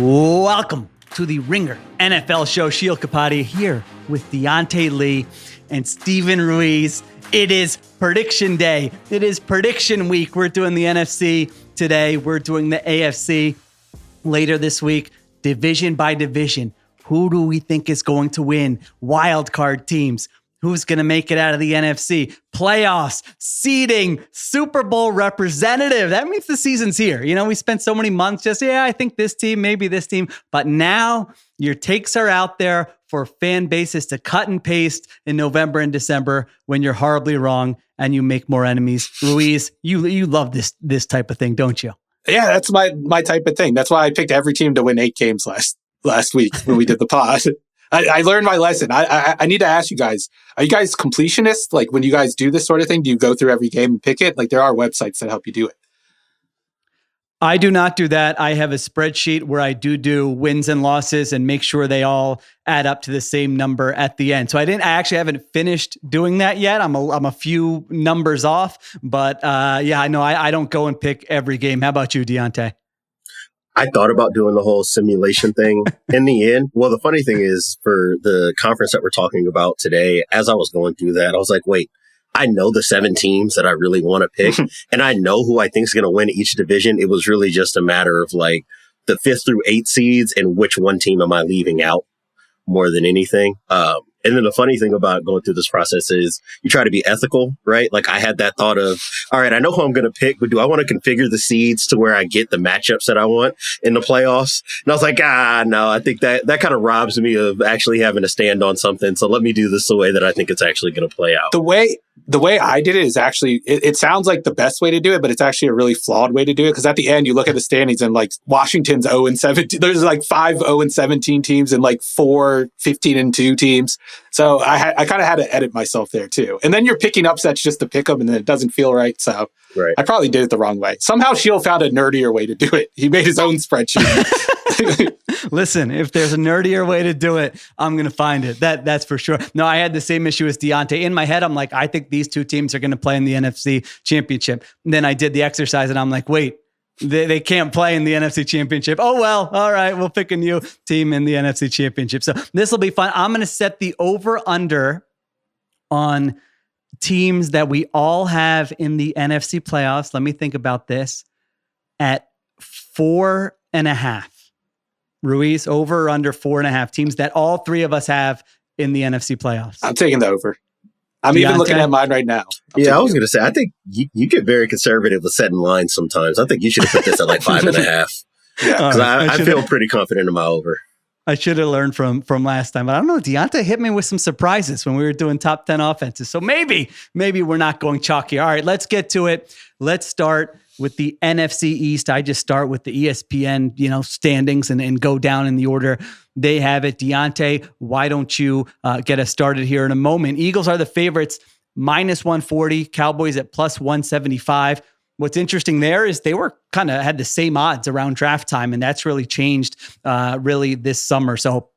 Welcome to the Ringer NFL show. Sheil Kapadia here with Diante Lee and Steven Ruiz. It is prediction day. It is prediction week. We're doing the NFC today. We're doing the AFC later this week, division by division. Who do we think is going to win? Wild card teams. Who's going to make it out of the NFC? Playoffs, seeding, Super Bowl representative. That means the season's here. You know, we spent so many months just, I think this team, maybe this team. But now your takes are out there for fan bases to cut and paste in November and December when you're horribly wrong and you make more enemies. Ruiz, you love this type of thing, don't you? Yeah, that's my type of thing. That's why I picked every team to win 8 games last week when we did the pod. I learned my lesson. I need to ask you guys, are you guys completionists? Like when you guys do this sort of thing, do you go through every game and pick it? Like there are websites that help you do it. I do not do that. I have a spreadsheet where I do wins and losses and make sure they all add up to the same number at the end. So I actually haven't finished doing that yet. I'm a few numbers off, but yeah, I know I don't go and pick every game. How about you, Diante? I thought about doing the whole simulation thing in the end. Well, the funny thing is for the conference that we're talking about today, as I was going through that, I was like, wait, I know the 7 teams that I really want to pick and I know who I think is going to win each division. It was really just a matter of like the 5th through 8 seeds and which one team am I leaving out more than anything. And then the funny thing about going through this process is you try to be ethical, right? Like I had that thought of, all right, I know who I'm going to pick, but do I want to configure the seeds to where I get the matchups that I want in the playoffs? And I was like, no, I think that kind of robs me of actually having to stand on something. So let me do this the way that I think it's actually going to play out. The way I did it is actually, it sounds like the best way to do it, but it's actually a really flawed way to do it. Because at the end, you look at the standings and like Washington's 0-17. There's like 5 0-17 teams and like 4 15-2 teams. So I kind of had to edit myself there too. And then you're picking upsets just to pick them and then it doesn't feel right. So right. I probably did it the wrong way. Somehow Sheil found a nerdier way to do it. He made his own spreadsheet. Listen, if there's a nerdier way to do it, I'm going to find it. That's for sure. No, I had the same issue as Diante. In my head, I'm like, I think these 2 teams are going to play in the NFC Championship. And then I did the exercise and I'm like, wait, they can't play in the NFC Championship. Oh, well, all right, we'll pick a new team in the NFC Championship. So this will be fun. I'm going to set the over-under on teams that we all have in the NFC playoffs. Let me think about this. At 4.5. Ruiz, over or under 4.5 teams that all 3 of us have in the NFC playoffs. I'm taking the over. I'm even looking at mine right now. I was going to say, I think you get very conservative with setting lines sometimes. I think you should have put this at like 5.5. Because I feel pretty confident in my over. I should have learned from last time. But I don't know, Diante hit me with some surprises when we were doing top 10 offenses. So maybe we're not going chalky. All right, let's get to it. Let's start with the NFC East. I just start with the ESPN, standings and go down in the order they have it. Diante, why don't you get us started here in a moment? Eagles are the favorites, -140. Cowboys at +175. What's interesting there is they were had the same odds around draft time, and that's really changed really this summer. So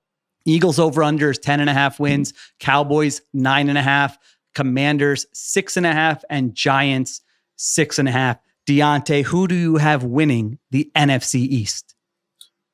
Eagles over under is 10.5 wins, Cowboys 9.5, Commanders 6.5, and Giants 6.5. Diante, who do you have winning the NFC East?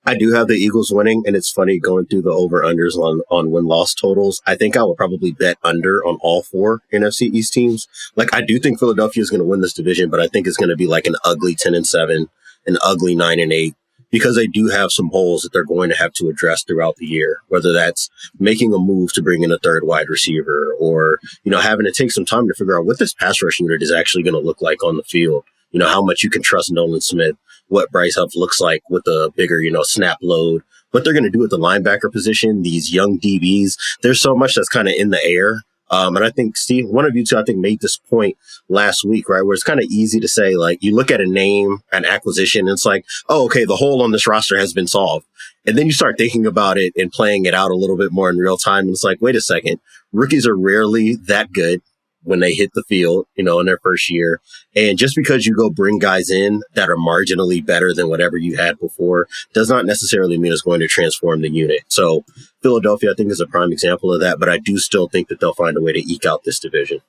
I do have the Eagles winning, and it's funny going through the over-unders on win-loss totals. I think I will probably bet under on all 4 NFC East teams. Like, I do think Philadelphia is going to win this division, but I think it's going to be like an ugly 10-7, an ugly 9-8, because they do have some holes that they're going to have to address throughout the year, whether that's making a move to bring in a 3rd wide receiver or, having to take some time to figure out what this pass rush unit is actually going to look like on the field. How much you can trust Nolan Smith, what Bryce Huff looks like with a bigger, snap load, what they're going to do at the linebacker position, these young DBs. There's so much that's kind of in the air. And I think, Steve, one of you two, I think, made this point last week, right, where it's kind of easy to say, like, you look at a name, an acquisition, and it's like, oh, okay, the hole on this roster has been solved. And then you start thinking about it and playing it out a little bit more in real time. And it's like, wait a second, rookies are rarely that good when they hit the field, in their first year. And just because you go bring guys in that are marginally better than whatever you had before does not necessarily mean it's going to transform the unit. So Philadelphia, I think, is a prime example of that, but I do still think that they'll find a way to eke out this division.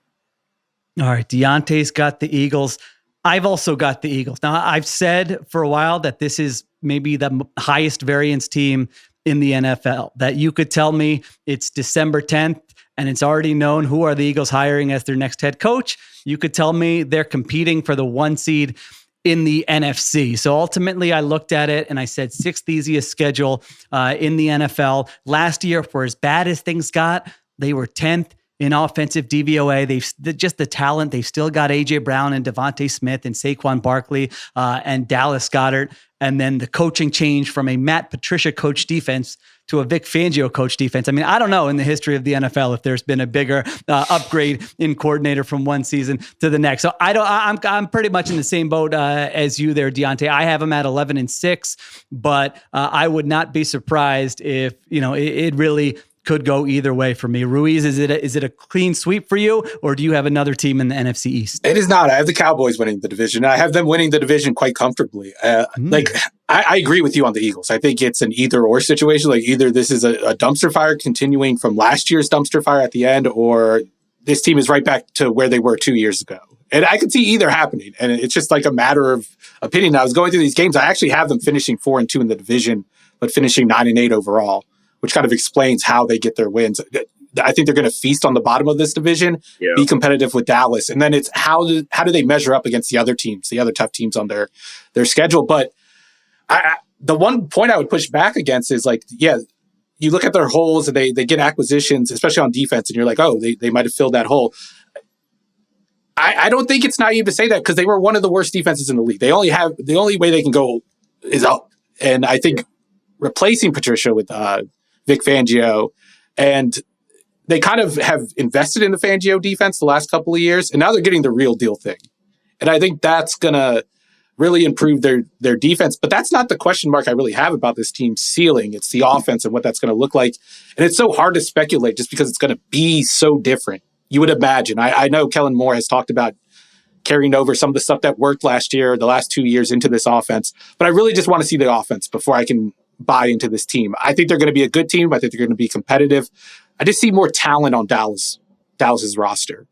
All right, Diante's got the Eagles. I've also got the Eagles. Now, I've said for a while that this is maybe the highest variance team in the NFL, that you could tell me it's December 10th and it's already known who are the Eagles hiring as their next head coach. You could tell me they're competing for the 1 seed in the NFC. So ultimately I looked at it and I said 6th easiest schedule in the NFL. Last year, for as bad as things got, they were 10th in offensive DVOA. They've just the talent. They've still got AJ Brown and Devontae Smith and Saquon Barkley and Dallas Goedert. And then the coaching change from a Matt Patricia coach defense to a Vic Fangio coach defense. I mean, I don't know in the history of the NFL if there's been a bigger upgrade in coordinator from one season to the next. So I'm pretty much in the same boat as you there, Diante. I have them at 11-6, but I would not be surprised if, it really could go either way for me. Ruiz, is it a clean sweep for you, or do you have another team in the NFC East? It is not. I have the Cowboys winning the division. I have them winning the division quite comfortably. I agree with you on the Eagles. I think it's an either-or situation. Like, either this is a dumpster fire continuing from last year's dumpster fire at the end, or this team is right back to where they were 2 years ago. And I could see either happening. And it's just like a matter of opinion. I was going through these games. I actually have them finishing 4-2 in the division, but finishing 9-8 overall, which kind of explains how they get their wins. I think they're going to feast on the bottom of this division, be competitive with Dallas. And then it's how do they measure up against the other teams, the other tough teams on their schedule. But the one point I would push back against is you look at their holes and they get acquisitions, especially on defense, and you're like, oh, they might have filled that hole. I don't think it's naive to say that, because they were one of the worst defenses in the league. The only way they can go is up. And I think replacing Patricia with Vic Fangio, and they kind of have invested in the Fangio defense the last couple of years, and now they're getting the real deal thing. And I think that's going to really improve their defense. But that's not the question mark I really have about this team's ceiling. It's the offense and what that's going to look like. And it's so hard to speculate just because it's going to be so different. You would imagine. I know Kellen Moore has talked about carrying over some of the stuff that worked last year, the last 2 years, into this offense. But I really just want to see the offense before I can buy into this team. I think they're going to be a good team. I think they're going to be competitive. I just see more talent on Dallas's roster.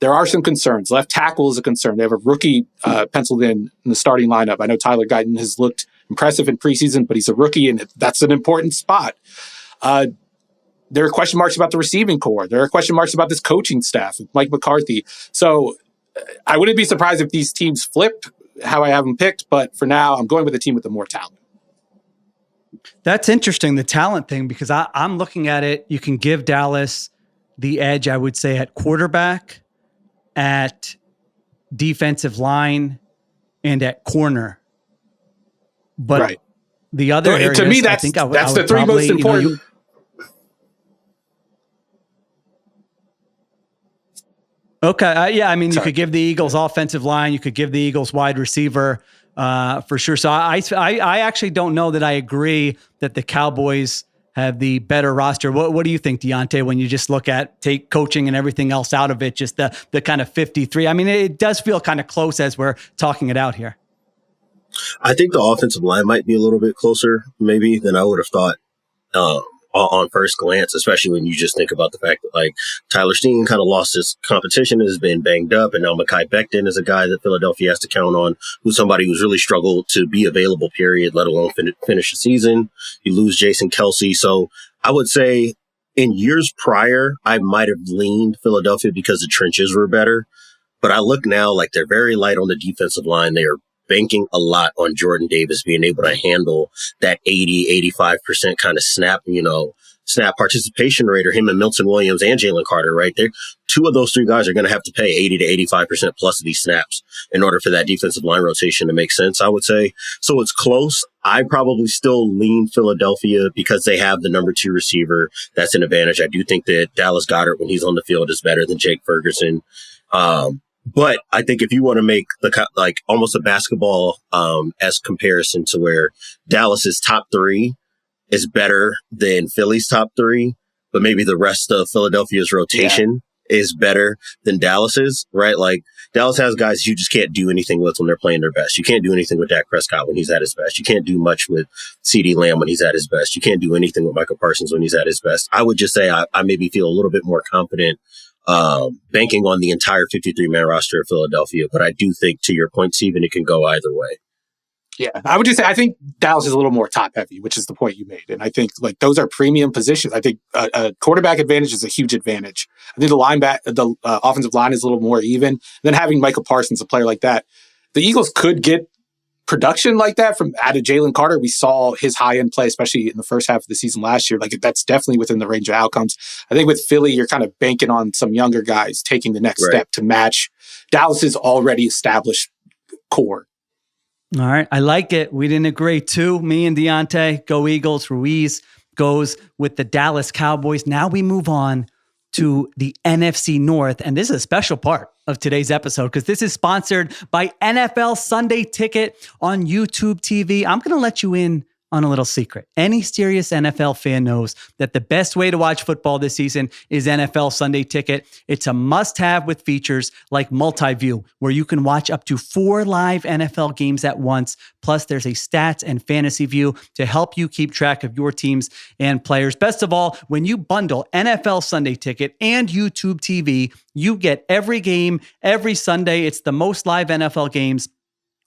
There are some concerns. Left tackle is a concern. They have a rookie penciled in the starting lineup. I know Tyler Guyton has looked impressive in preseason, but he's a rookie, and that's an important spot. There are question marks about the receiving core. There are question marks about this coaching staff, Mike McCarthy. So I wouldn't be surprised if these teams flip how I have them picked, but for now, I'm going with the team with the more talent. That's interesting, the talent thing, because I'm looking at it. You can give Dallas the edge, I would say, at quarterback, at defensive line, and at corner. But the other areas, to me, that's the three most important. Okay. You could give the Eagles offensive line. You could give the Eagles wide receiver for sure. So I actually don't know that I agree that the Cowboys have the better roster. What do you think, Diante, when you just take coaching and everything else out of it, just the kind of 53? I mean, it does feel kind of close as we're talking it out here. I think the offensive line might be a little bit closer maybe than I would have thought on first glance, especially when you just think about the fact that Tyler Steen kind of lost his competition, has been banged up, and now Mekhi Becton is a guy that Philadelphia has to count on, who's somebody who's really struggled to be available, period, let alone finish the season. You lose Jason Kelsey. So I would say in years prior, I might have leaned Philadelphia because the trenches were better. But I look now like they're very light on the defensive line. They are banking a lot on Jordan Davis being able to handle that 80-85% kind of snap participation rate, or him and Milton Williams and Jalen Carter right there. Two of those three guys are going to have to pay 80-85% plus of these snaps in order for that defensive line rotation to make sense, I would say. So it's close. I probably still lean Philadelphia because they have the number 2 receiver. That's an advantage. I do think that Dallas Goedert, when he's on the field, is better than Jake Ferguson. But I think if you want to make almost a basketball as comparison to where Dallas's top 3 is better than Philly's top 3, but maybe the rest of Philadelphia's rotation is better than Dallas's, right? Like, Dallas has guys you just can't do anything with when they're playing their best. You can't do anything with Dak Prescott when he's at his best. You can't do much with CeeDee Lamb when he's at his best. You can't do anything with Michael Parsons when he's at his best. I would just say I maybe feel a little bit more confident banking on the entire 53-man roster of Philadelphia. But I do think, to your point, Steven, it can go either way. Yeah, I would just say I think Dallas is a little more top heavy, which is the point you made. And I think like those are premium positions. I think a quarterback advantage is a huge advantage. I think the offensive line is a little more even. Then having Michael Parsons, a player like that, the Eagles could get production like that from out of Jalen Carter. We saw his high end play, especially in the first half of the season last year. Like that's definitely within the range of outcomes. I think with Philly, you're kind of banking on some younger guys taking the next step to match Dallas's already established core. All right. I like it. We didn't agree too. Me and Diante, go Eagles. Ruiz goes with the Dallas Cowboys. Now we move on to the NFC North. And this is a special part of today's episode because this is sponsored by NFL Sunday Ticket on YouTube TV. I'm going to let you in on a little secret. Any serious NFL fan knows that the best way to watch football this season is NFL Sunday Ticket. It's a must-have with features like multi-view, where you can watch up to 4 live NFL games at once. Plus, there's a stats and fantasy view to help you keep track of your teams and players. Best of all, when you bundle NFL Sunday Ticket and YouTube TV, you get every game every Sunday. It's the most live NFL games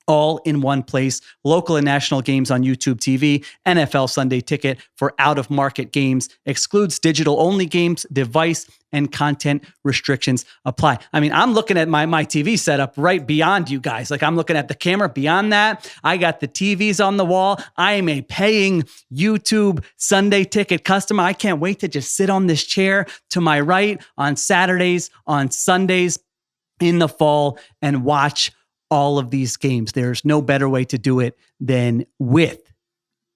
all in one place. Local and national games on YouTube TV, NFL Sunday Ticket for out-of-market games, excludes digital-only games, device and content restrictions apply. I mean, I'm looking at my TV setup right beyond you guys. Like I'm looking at the camera beyond that. I got the TVs on the wall. I am a paying YouTube Sunday Ticket customer. I can't wait to just sit on this chair to my right on Saturdays, on Sundays in the fall and watch all of these games. There's no better way to do it than with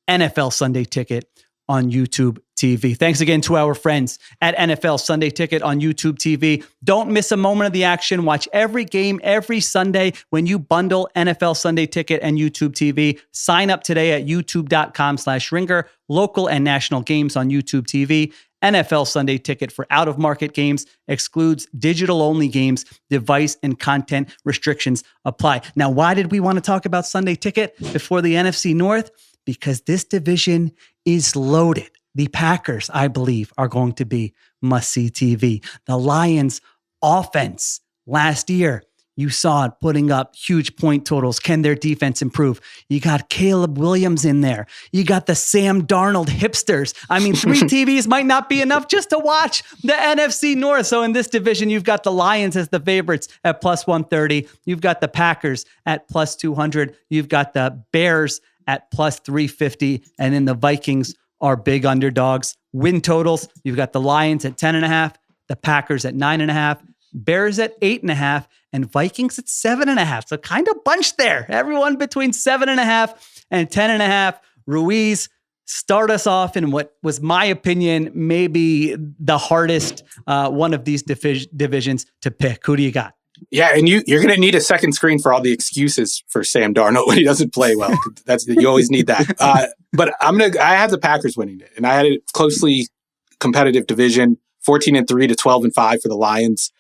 NFL Sunday Ticket on YouTube TV. Thanks again to our friends at NFL Sunday Ticket on YouTube TV. Don't miss a moment of the action. Watch every game every Sunday when you bundle NFL Sunday Ticket and YouTube TV. Sign up today at youtube.com/ringer. Local and national games on YouTube TV. NFL Sunday Ticket for out-of-market games, excludes digital-only games, device and content restrictions apply. Now, why did we want to talk about Sunday Ticket before the NFC North? Because this division is loaded. The Packers, I believe, are going to be must-see TV. The Lions' offense last year, you saw it putting up huge point totals. Can their defense improve? You got Caleb Williams in there. You got the Sam Darnold hipsters. I mean, 3 TVs might not be enough just to watch the NFC North. So in this division, you've got the Lions as the favorites at plus 130. You've got the Packers at plus 200. You've got the Bears at plus 350. And then the Vikings are big underdogs. Win totals, you've got the Lions at 10.5, the Packers at 9.5, Bears at 8.5, and Vikings at 7.5. So kind of bunched there. Everyone between 7.5 and 10.5. Ruiz, start us off in what was my opinion, maybe the hardest one of these divisions to pick. Who do you got? Yeah, and you're going to need a second screen for all the excuses for Sam Darnold when he doesn't play well. You always need that. But I have the Packers winning it, and I had a closely competitive division, 14-3 to 12-5 for the Lions.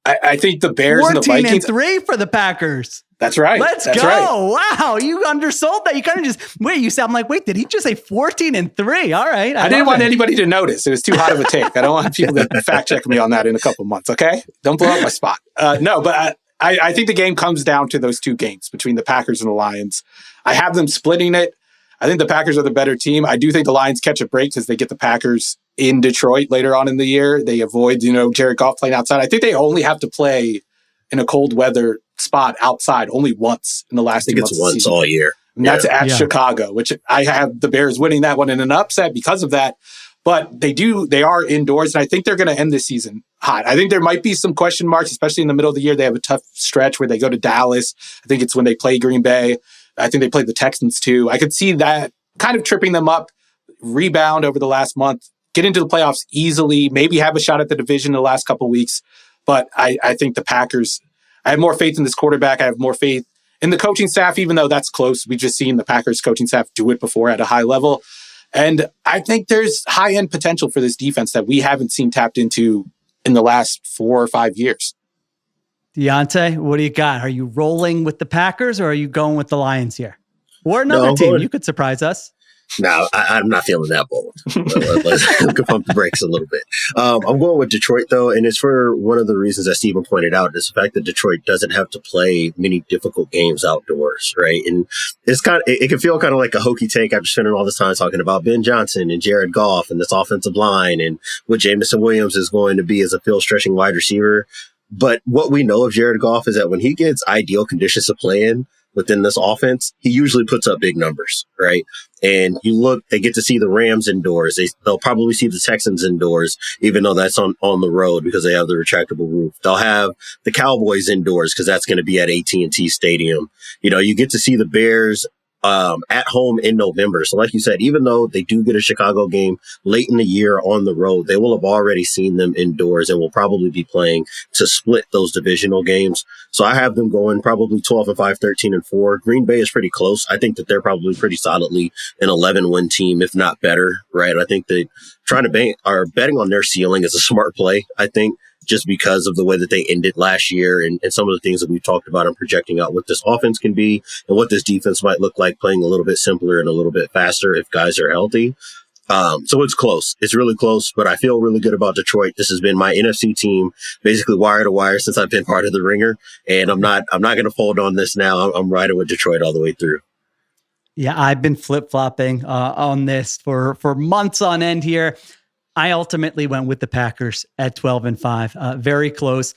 I think the Bears and the Vikings 14-3 for the Packers. That's right. Let's go. Right. Wow. You undersold that. You kind of just, I'm like, wait, did he just say 14-3? All right. I didn't want anybody to notice. It was too hot of a take. I don't want people to fact check me on that in a couple months. Okay. Don't blow up my spot. No, but I think the game comes down to those 2 games between the Packers and the Lions. I have them splitting it. I think the Packers are the better team. I do think the Lions catch a break because they get the Packers in Detroit later on in the year. They avoid, Jared Goff playing outside. I think they only have to play in a cold weather spot outside only once in the last 2 months. I think it's once all year. And that's at Chicago, which I have the Bears winning that one in an upset because of that. But they are indoors, and I think they're going to end this season hot. I think there might be some question marks, especially in the middle of the year. They have a tough stretch where they go to Dallas. I think it's when they play Green Bay. I think they played the Texans too. I could see that kind of tripping them up, rebound over the last month, get into the playoffs easily, maybe have a shot at the division the last couple of weeks. But I think the Packers, I have more faith in this quarterback. I have more faith in the coaching staff, even though that's close. We've just seen the Packers coaching staff do it before at a high level. And I think there's high-end potential for this defense that we haven't seen tapped into in the last 4 or 5 years. Diante, what do you got? Are you rolling with the Packers or are you going with the Lions here? Or another team? You could surprise us. No, I'm not feeling that bold. Let's pump the brakes a little bit. I'm going with Detroit, though, and it's for one of the reasons that Stephen pointed out, is the fact that Detroit doesn't have to play many difficult games outdoors, right? And it can feel kind of like a hokey take after spending all this time talking about Ben Johnson and Jared Goff and this offensive line and what Jamison Williams is going to be as a field-stretching wide receiver. But what we know of Jared Goff is that when he gets ideal conditions to play in within this offense, he usually puts up big numbers, right? And you look, they get to see the Rams indoors. They'll probably see the Texans indoors, even though that's on the road because they have the retractable roof. They'll have the Cowboys indoors because that's going to be at AT&T Stadium. You get to see the Bears at home in November. So like you said, even though they do get a Chicago game late in the year on the road, they will have already seen them indoors and will probably be playing to split those divisional games. So I have them going probably 12-5, 13-4. Green Bay is pretty close. I think that they're probably pretty solidly an 11-win team, if not better, right? I think that betting on their ceiling is a smart play, I think, just because of the way that they ended last year and some of the things that we've talked about and projecting out what this offense can be and what this defense might look like playing a little bit simpler and a little bit faster if guys are healthy. So it's close. It's really close, but I feel really good about Detroit. This has been my NFC team, basically wire to wire since I've been part of the Ringer. And I'm not going to fold on this now. I'm riding with Detroit all the way through. Yeah, I've been flip-flopping on this for months on end here. I ultimately went with the Packers at 12-5, very close.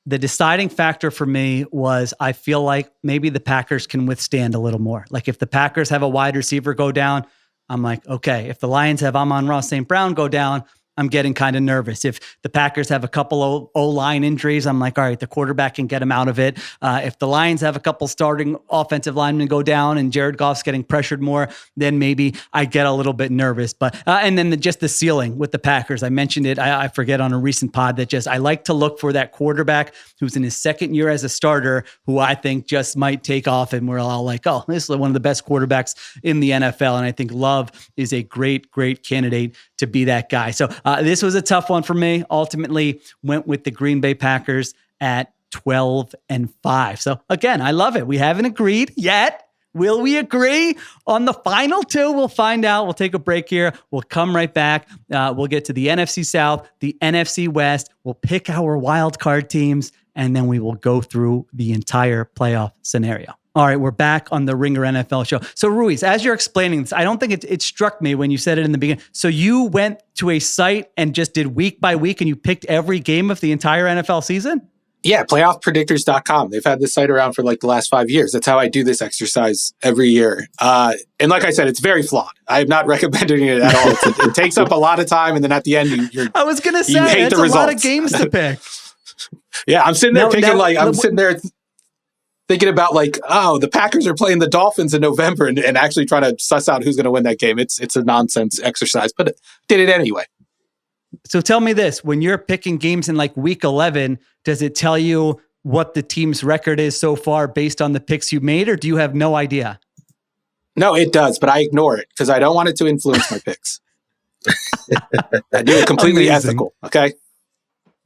The deciding factor for me was I feel like maybe the Packers can withstand a little more. Like if the Packers have a wide receiver go down, I'm like, okay. If the Lions have Amon-Ra St. Brown go down, I'm getting kind of nervous. If the Packers have a couple O-line injuries, I'm like, all right, the quarterback can get him out of it. If the Lions have a couple starting offensive linemen go down and Jared Goff's getting pressured more, then maybe I get a little bit nervous. But and then just the ceiling with the Packers. I mentioned it, I forget on a recent pod that I like to look for that quarterback who's in his second year as a starter, who I think just might take off and we're all like, oh, this is one of the best quarterbacks in the NFL. And I think Love is a great, great candidate to be that guy. So this was a tough one for me. Ultimately went with the Green Bay Packers at 12-5. So again, I love it. We haven't agreed yet. Will we agree on the final two? We'll find out. We'll take a break here. We'll come right back. We'll get to the NFC South, the NFC West. We'll pick our wild card teams, and then we will go through the entire playoff scenario. All right, we're back on the Ringer NFL show. So Ruiz, as you're explaining this, I don't think it struck me when you said it in the beginning. So you went to a site and just did week by week and you picked every game of the entire NFL season? Yeah, playoffpredictors.com. They've had this site around for like the last 5 years. That's how I do this exercise every year. And like I said, it's very flawed. I am not recommending it at all. It takes up a lot of time. And then at the end, I was going to say, it's a lot of games to pick. Yeah, I'm sitting there thinking about like, oh, the Packers are playing the Dolphins in November and actually trying to suss out who's going to win that game. It's a nonsense exercise, but did it anyway. So tell me this, when you're picking games in like week 11, does it tell you what the team's record is so far based on the picks you made, or do you have no idea? No, it does, but I ignore it because I don't want it to influence my picks. I do it completely ethical. Okay.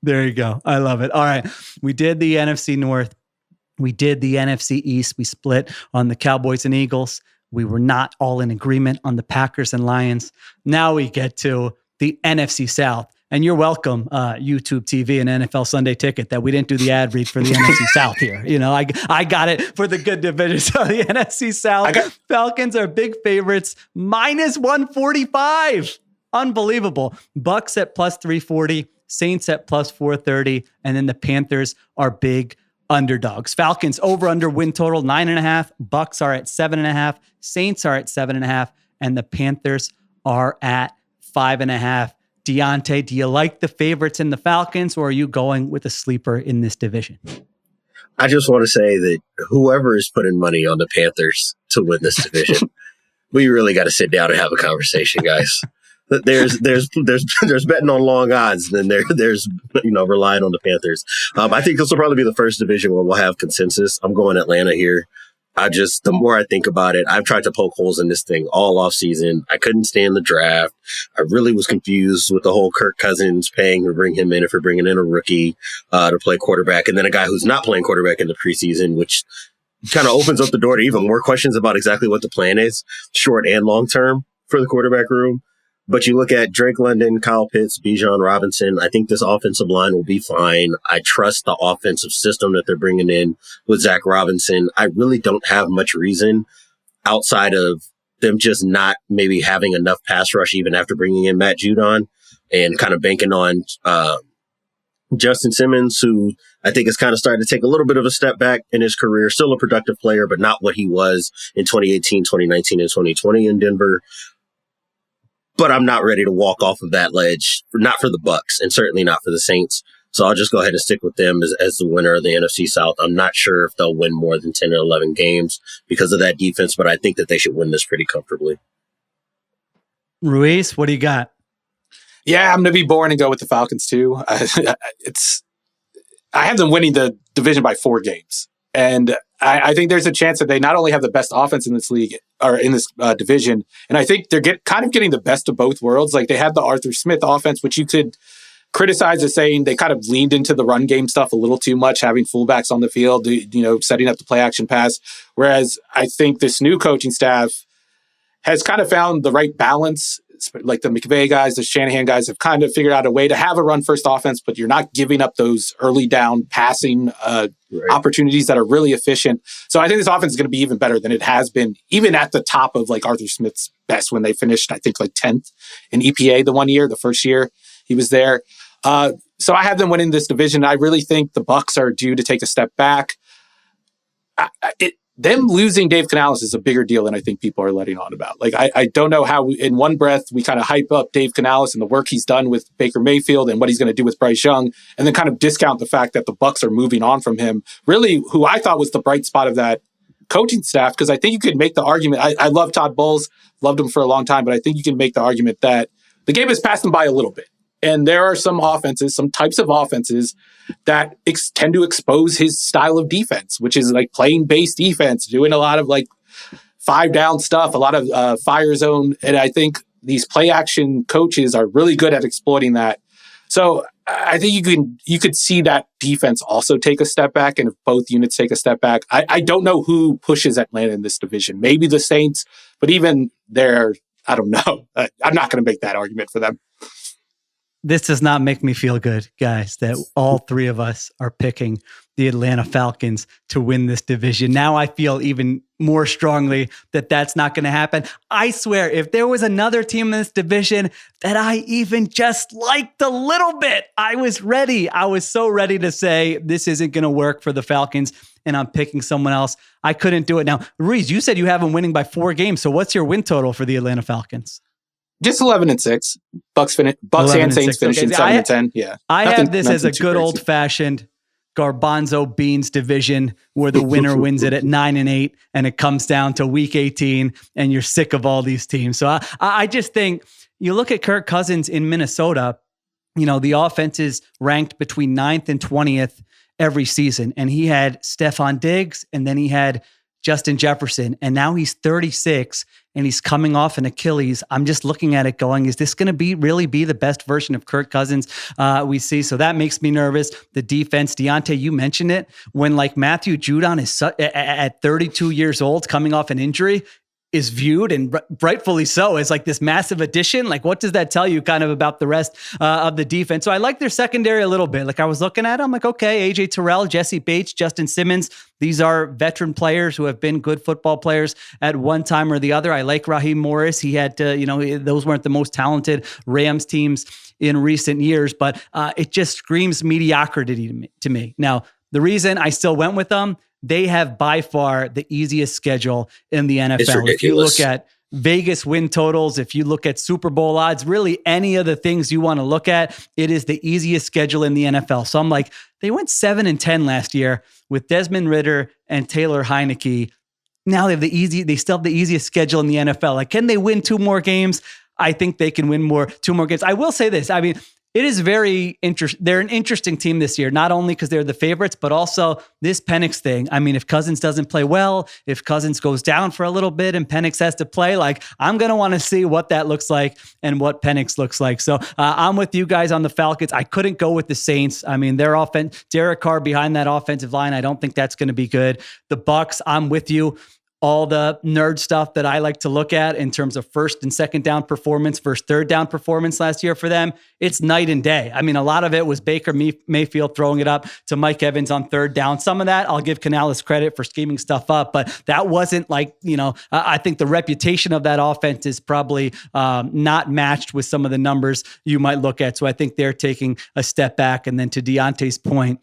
There you go. I love it. All right. We did the NFC North. We did the NFC East. We split on the Cowboys and Eagles. We were not all in agreement on the Packers and Lions. Now we get to the NFC South. And you're welcome, YouTube TV and NFL Sunday Ticket, that we didn't do the ad read for the NFC South here. You know, I got it for the good division. So the NFC South, Falcons are big favorites, minus 145. Unbelievable. Bucks at plus 340, Saints at plus 430, and then the Panthers are big underdogs. Falcons over under win total 9.5. Bucks are at 7.5. Saints are at 7.5, and the Panthers are at 5.5. Diante, do you like the favorites in the Falcons, or are you going with a sleeper in this division? I just want to say that whoever is putting money on the Panthers to win this division, we really got to sit down and have a conversation, guys. There's betting on long odds, and then there's relying on the Panthers. I think this will probably be the first division where we'll have consensus. I'm going Atlanta here. The more I think about it, I've tried to poke holes in this thing all off season. I couldn't stand the draft. I really was confused with the whole Kirk Cousins paying to bring him in if we're bringing in a rookie to play quarterback, and then a guy who's not playing quarterback in the preseason, which kind of opens up the door to even more questions about exactly what the plan is, short and long term. for the quarterback room. But you look at Drake London, Kyle Pitts, Bijan Robinson. I think this offensive line will be fine. I trust the offensive system that they're bringing in with Zach Robinson. I really don't have much reason outside of them just not maybe having enough pass rush even after bringing in Matt Judon and kind of banking on Justin Simmons, who I think is kind of starting to take a little bit of a step back in his career. Still a productive player, but not what he was in 2018, 2019, and 2020 in Denver. But I'm not ready to walk off of that ledge, not for the Bucs and certainly not for the Saints. So I'll just go ahead and stick with them as the winner of the NFC South. I'm not sure if they'll win more than 10 or 11 games because of that defense, but I think that they should win this pretty comfortably. Ruiz, what do you got? Yeah, I'm going to be boring and go with the Falcons too. I have them winning the division by 4 games. And I think there's a chance that they not only have the best offense in this league or in this division, and I think they're kind of getting the best of both worlds. Like they have the Arthur Smith offense, which you could criticize as saying they kind of leaned into the run game stuff a little too much, having fullbacks on the field, setting up the play action pass. Whereas I think this new coaching staff has kind of found the right balance. Like the McVay guys, the Shanahan guys have kind of figured out a way to have a run-first offense, but you're not giving up those early down passing opportunities that are really efficient. So I think this offense is going to be even better than it has been, even at the top of like Arthur Smith's best when they finished, I think, like 10th in EPA the first year he was there. So I have them winning this division. I really think the Bucs are due to take a step back. Them losing Dave Canales is a bigger deal than I think people are letting on about. Like, I don't know how in one breath we kind of hype up Dave Canales and the work he's done with Baker Mayfield and what he's going to do with Bryce Young, and then kind of discount the fact that the Bucs are moving on from him. Really, who I thought was the bright spot of that coaching staff, because I think you could make the argument. I love Todd Bowles, loved him for a long time, but I think you can make the argument that the game has passed him by a little bit. And there are some offenses, some types of offenses that tend to expose his style of defense, which is like playing base defense, doing a lot of like 5-down stuff, a lot of fire zone. And I think these play action coaches are really good at exploiting that. So I think you could see that defense also take a step back. And if both units take a step back, I don't know who pushes Atlanta in this division. Maybe the Saints, but even there, I don't know. I'm not going to make that argument for them. This does not make me feel good, guys, that all 3 of us are picking the Atlanta Falcons to win this division. Now I feel even more strongly that that's not going to happen. I swear, if there was another team in this division that I even just liked a little bit, I was ready. I was so ready to say this isn't going to work for the Falcons and I'm picking someone else. I couldn't do it. Now, Ruiz, you said you have them winning by 4 games. So what's your win total for the Atlanta Falcons? Just 11-6. Bucs and Saints finishing 7-10. Yeah, I have this as a good old fashioned garbanzo beans division where the winner wins it at 9-8, and it comes down to week 18, and you're sick of all these teams. So I just think you look at Kirk Cousins in Minnesota. The offense is ranked between 9th and 20th every season, and he had Stephon Diggs, and then he had Justin Jefferson, and now he's 36 and he's coming off an Achilles. I'm just looking at it going, is this going to really be the best version of Kirk Cousins we see? So that makes me nervous. The defense, Diante, you mentioned it, when like Matthew Judon is at 32 years old coming off an injury, is viewed, and rightfully so, as like this massive addition. Like, what does that tell you kind of about the rest of the defense? So I like their secondary a little bit. Like I was looking at it, I'm like, okay, AJ Terrell, Jesse Bates, Justin Simmons. These are veteran players who have been good football players at one time or the other. I like Raheem Morris. He had to, those weren't the most talented Rams teams in recent years, but it just screams mediocrity to me. Now, the reason I still went with them, they have by far the easiest schedule in the NFL. If you look at Vegas win totals, if you look at Super Bowl odds, really any of the things you want to look at, it is the easiest schedule in the NFL. So I'm like, they went 7-10 last year with Desmond Ridder and Taylor Heineke. Now they still have the easiest schedule in the NFL. Like, can they win 2 more games? I think they can win 2 more games. I will say this. I mean, it is very interesting. They're an interesting team this year, not only because they're the favorites, but also this Penix thing. I mean, if Cousins doesn't play well, if Cousins goes down for a little bit and Penix has to play, like I'm going to want to see what that looks like and what Penix looks like. So I'm with you guys on the Falcons. I couldn't go with the Saints. I mean, their offense, Derek Carr behind that offensive line, I don't think that's going to be good. The Bucs, I'm with you. all the nerd stuff that I like to look at in terms of first and second down performance versus third down performance last year for them, it's night and day. I mean, a lot of it was Baker Mayfield throwing it up to Mike Evans on third down. Some of that I'll give Canales credit for scheming stuff up, but that wasn't like, I think the reputation of that offense is probably not matched with some of the numbers you might look at. So I think they're taking a step back. And then to Diante's point,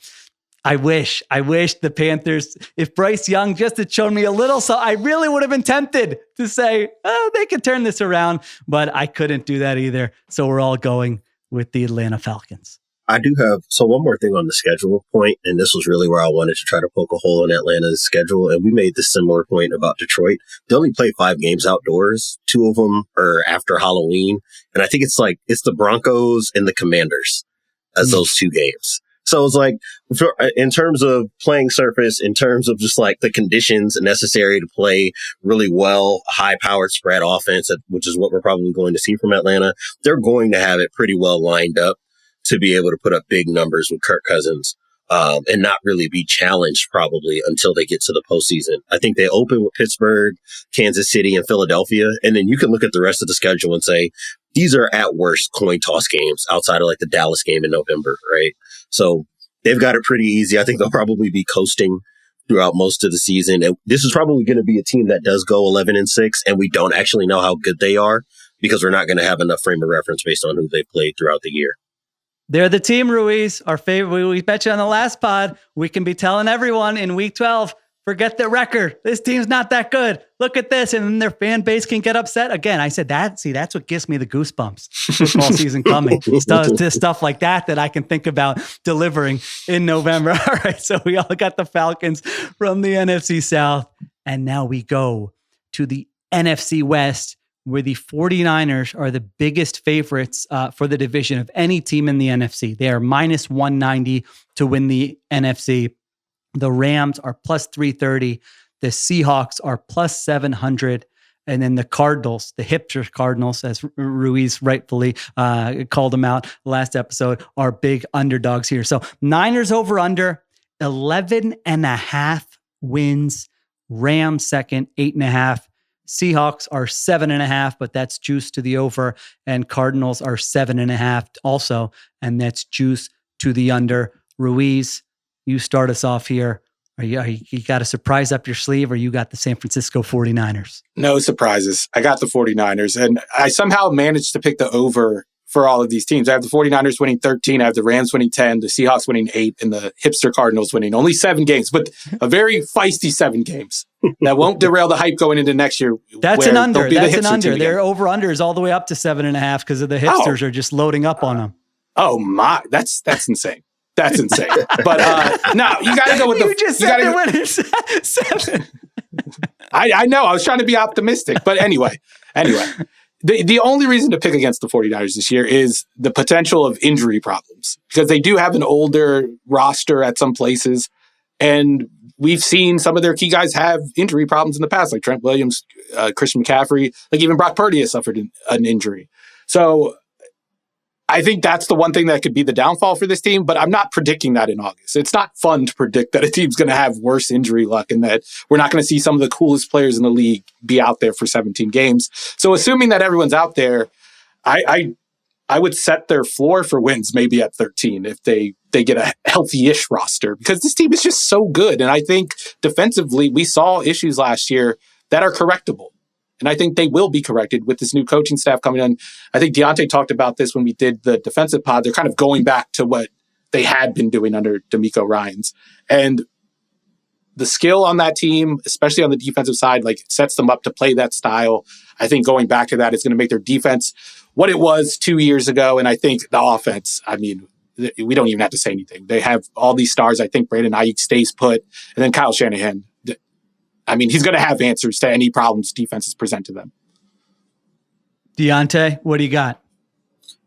I wish the Panthers, if Bryce Young just had shown me a little, so I really would have been tempted to say, they could turn this around, but I couldn't do that either. So we're all going with the Atlanta Falcons. I do have, so one more thing on the schedule point, and this was really where I wanted to try to poke a hole in Atlanta's schedule, and we made this similar point about Detroit. They only play 5 games outdoors. 2 of them are after Halloween, and I think it's the Broncos and the Commanders as those 2 games. So it's like, in terms of playing surface, in terms of just like the conditions necessary to play really well, high-powered spread offense, which is what we're probably going to see from Atlanta, they're going to have it pretty well lined up to be able to put up big numbers with Kirk Cousins and not really be challenged probably until they get to the postseason. I think they open with Pittsburgh, Kansas City, and Philadelphia, and then you can look at the rest of the schedule and say, these are at worst coin toss games outside of like the Dallas game in November, right? So they've got it pretty easy. I think they'll probably be coasting throughout most of the season. And this is probably going to be a team that does go 11-6, and we don't actually know how good they are because we're not going to have enough frame of reference based on who they've played throughout the year. They're the team, Ruiz, our favorite. We bet you on the last pod. We can be telling everyone in week 12, forget the record. This team's not that good. Look at this. And then their fan base can get upset. Again, I said that. See, that's what gives me the goosebumps. Football season coming. Stuff like that I can think about delivering in November. All right. So we all got the Falcons from the NFC South. And now we go to the NFC West, where the 49ers are the biggest favorites for the division of any team in the NFC. They are minus 190 to win the NFC. The Rams are plus 330. The Seahawks are plus 700. And then the Cardinals, the hipster Cardinals, as Ruiz rightfully called them out last episode, are big underdogs here. So Niners over under 11.5 wins. Rams second, 8.5. Seahawks are 7.5, but that's juice to the over. And Cardinals are 7.5 also, and that's juice to the under. Ruiz, you start us off here. You got a surprise up your sleeve, or you got the San Francisco 49ers? No surprises. I got the 49ers, and I somehow managed to pick the over for all of these teams. I have the 49ers winning 13. I have the Rams winning 10, the Seahawks winning 8, and the hipster Cardinals winning only 7 games, but a very feisty 7 games. That won't derail the hype going into next year. That's an under. That's an under. Their over-under is all the way up to 7.5 because of the hipsters are just loading up on them. Oh, my. That's insane. That's insane. But no, you got to go with the... You just said they went 7. I know. I was trying to be optimistic. But anyway. The only reason to pick against the 49ers this year is the potential of injury problems, because they do have an older roster at some places, and we've seen some of their key guys have injury problems in the past, like Trent Williams, Christian McCaffrey, like even Brock Purdy has suffered an injury. So I think that's the one thing that could be the downfall for this team, but I'm not predicting that in August. It's not fun to predict that a team's going to have worse injury luck and that we're not going to see some of the coolest players in the league be out there for 17 games. So assuming that everyone's out there, I would set their floor for wins maybe at 13 if they get a healthy-ish roster, because this team is just so good. And I think defensively, we saw issues last year that are correctable. And I think they will be corrected with this new coaching staff coming in. I think Diante talked about this when we did the defensive pod. They're kind of going back to what they had been doing under DeMeco Ryans. And the skill on that team, especially on the defensive side, like sets them up to play that style. I think going back to that is going to make their defense what it was 2 years ago. And I think the offense, I mean, we don't even have to say anything. They have all these stars. I think Brandon Ayuk stays put. And then Kyle Shanahan, I mean, he's going to have answers to any problems defenses present to them. Diante, what do you got?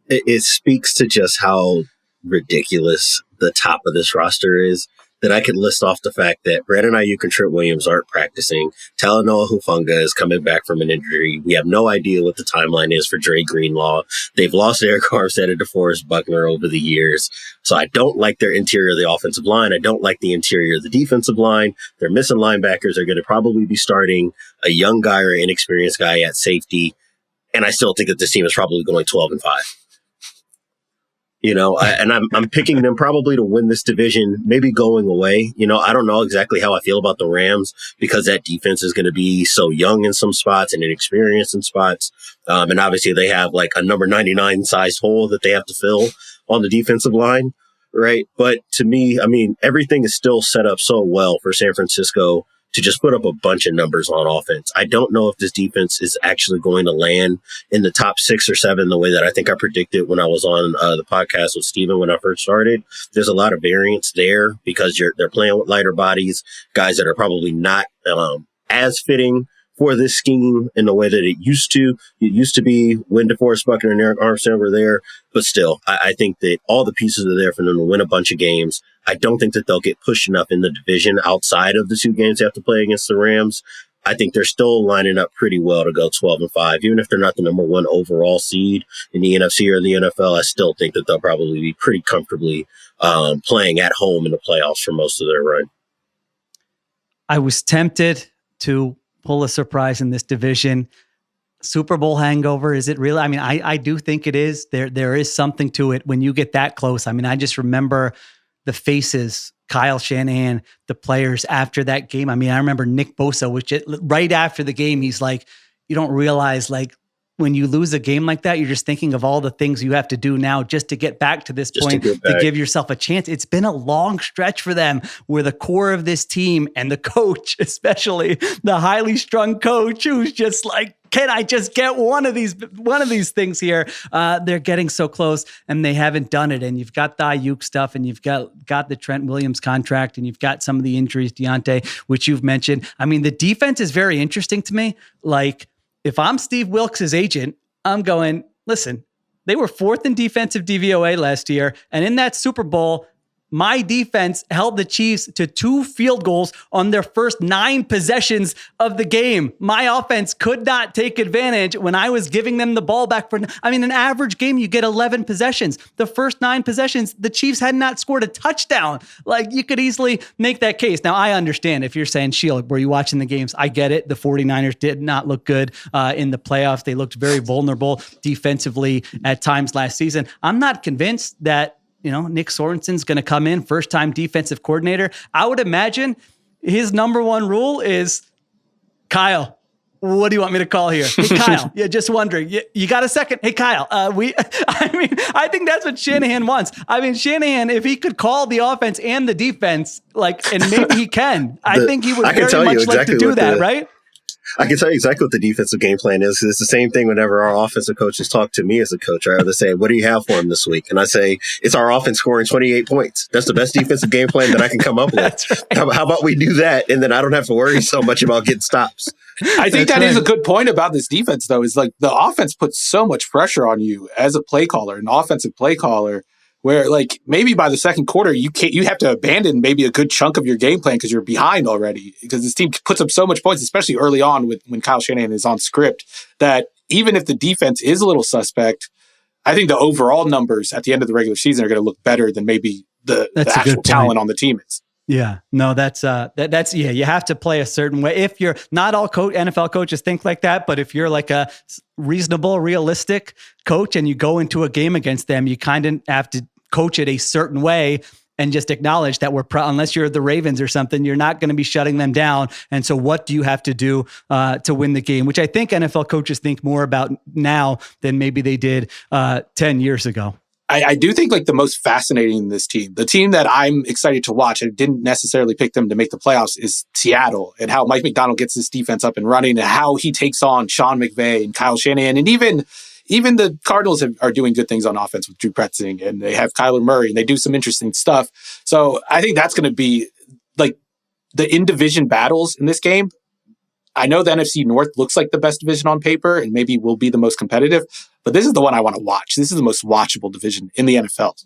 It speaks to just how ridiculous the top of this roster is. that I could list off the fact that Brandon Ayuk and Trent Williams aren't practicing. Talanoa Hufanga is coming back from an injury. We have no idea what the timeline is for Dre Greenlaw. They've lost Eric Armstead and DeForest Buckner over the years. So I don't like their interior of the offensive line. I don't like the interior of the defensive line. They're missing linebackers. They're going to probably be starting a young guy or inexperienced guy at safety. And I still think that this team is probably going 12-5. I'm picking them probably to win this division, maybe going away. I don't know exactly how I feel about the Rams because that defense is going to be so young in some spots and inexperienced in spots. And obviously they have like a number 99 sized hole that they have to fill on the defensive line. Right. But to me, everything is still set up so well for San Francisco to just put up a bunch of numbers on offense. I don't know if this defense is actually going to land in the top 6 or 7 the way that I think I predicted when I was on the podcast with Steven when I first started. There's a lot of variance there because they're playing with lighter bodies, guys that are probably not as fitting for this scheme in the way that it used to. It used to be when DeForest Buckner and Eric Armstead were there. But still, I think that all the pieces are there for them to win a bunch of games. I don't think that they'll get pushed enough in the division outside of the 2 games they have to play against the Rams. I think they're still lining up pretty well to go 12-5. Even if they're not the number 1 overall seed in the NFC or the NFL, I still think that they'll probably be pretty comfortably playing at home in the playoffs for most of their run. I was tempted to pull a surprise in this division. Super Bowl hangover, is it really? I do think it is. There is something to it when you get that close. I just remember the faces, Kyle Shanahan, the players after that game. I remember Nick Bosa, right after the game, he's like, you don't realize, like, when you lose a game like that, you're just thinking of all the things you have to do now just to get back to this point, to give yourself a chance. It's been a long stretch for them where the core of this team and the coach, especially the highly strung coach who's just like, can I just get one of these things here? They're getting so close and they haven't done it. And you've got the Ayuk stuff and you've got the Trent Williams contract and you've got some of the injuries, Diante, which you've mentioned. The defense is very interesting to me. Like, if I'm Steve Wilkes' agent, I'm going, listen, they were 4th in defensive DVOA last year. And in that Super Bowl, my defense held the Chiefs to 2 field goals on their first 9 possessions of the game. My offense could not take advantage when I was giving them the ball back for, an average game, you get 11 possessions. The first 9 possessions, the Chiefs had not scored a touchdown. Like, you could easily make that case. Now, I understand if you're saying, Sheil, were you watching the games? I get it. The 49ers did not look good in the playoffs. They looked very vulnerable defensively at times last season. I'm not convinced that Nick Sorensen's going to come in, first-time defensive coordinator. I would imagine his number 1 rule is, Kyle, what do you want me to call here? Hey, Kyle, yeah, just wondering. You got a second? Hey, Kyle, I think that's what Shanahan wants. Shanahan, if he could call the offense and the defense, and maybe he can, I think he would very much like to do that, right? I can tell you exactly what the defensive game plan is. It's the same thing whenever our offensive coaches talk to me as a coach. I either say, what do you have for him this week? And I say, it's our offense scoring 28 points. That's the best defensive game plan that I can come up with. Right. How about we do that? And then I don't have to worry so much about getting stops. I think that is a good point about this defense, though, is like the offense puts so much pressure on you as a play caller, an offensive play caller, where like maybe by the second quarter, you have to abandon maybe a good chunk of your game plan because you're behind already, because this team puts up so much points, especially early on when Kyle Shanahan is on script, that even if the defense is a little suspect, I think the overall numbers at the end of the regular season are going to look better than maybe the actual talent on the team is. Yeah, no, that's you have to play a certain way. If you're not all NFL coaches think like that, but if you're like a reasonable, realistic coach and you go into a game against them, you kind of have to coach it a certain way and just acknowledge that unless you're the Ravens or something, you're not going to be shutting them down. And so what do you have to do to win the game, which I think NFL coaches think more about now than maybe they did 10 years ago. I do think like the most fascinating in this team, the team that I'm excited to watch, I didn't necessarily pick them to make the playoffs, is Seattle, and how Mike McDonald gets this defense up and running and how he takes on Sean McVay and Kyle Shanahan. And even the Cardinals are doing good things on offense with Drew Pretzing, and they have Kyler Murray and they do some interesting stuff. So I think that's going to be like the in-division battles in this game. I know the NFC North looks like the best division on paper and maybe will be the most competitive, but this is the one I want to watch. This is the most watchable division in the NFL.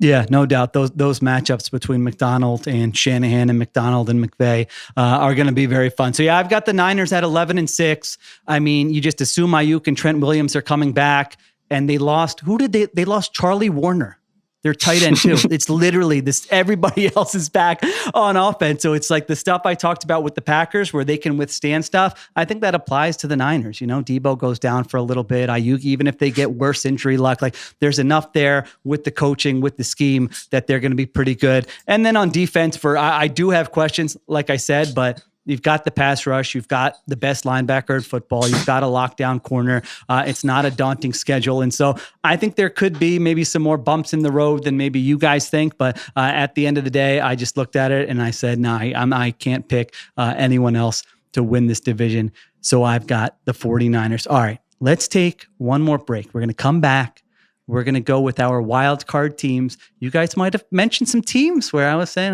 Yeah, no doubt. Those matchups between McDonald and Shanahan and McDonald and McVay are going to be very fun. So yeah, I've got the Niners at 11-6. I mean, you just assume Ayuk and Trent Williams are coming back, and they lost. Who did they lost? Charlie Warner, their tight end too. It's literally this. Everybody else is back on offense. So it's like the stuff I talked about with the Packers where they can withstand stuff. I think that applies to the Niners. You know, Debo goes down for a little bit. Ayuk, even if they get worse injury luck, like there's enough there with the coaching, with the scheme that they're going to be pretty good. And then on defense I do have questions, like I said, but you've got the pass rush. You've got the best linebacker in football. You've got a lockdown corner. It's not a daunting schedule. And so I think there could be maybe some more bumps in the road than maybe you guys think. But at the end of the day, I just looked at it and I said, no, I can't pick anyone else to win this division. So I've got the 49ers. All right, let's take one more break. We're going to come back. We're going to go with our wild card teams. You guys might have mentioned some teams where I was saying,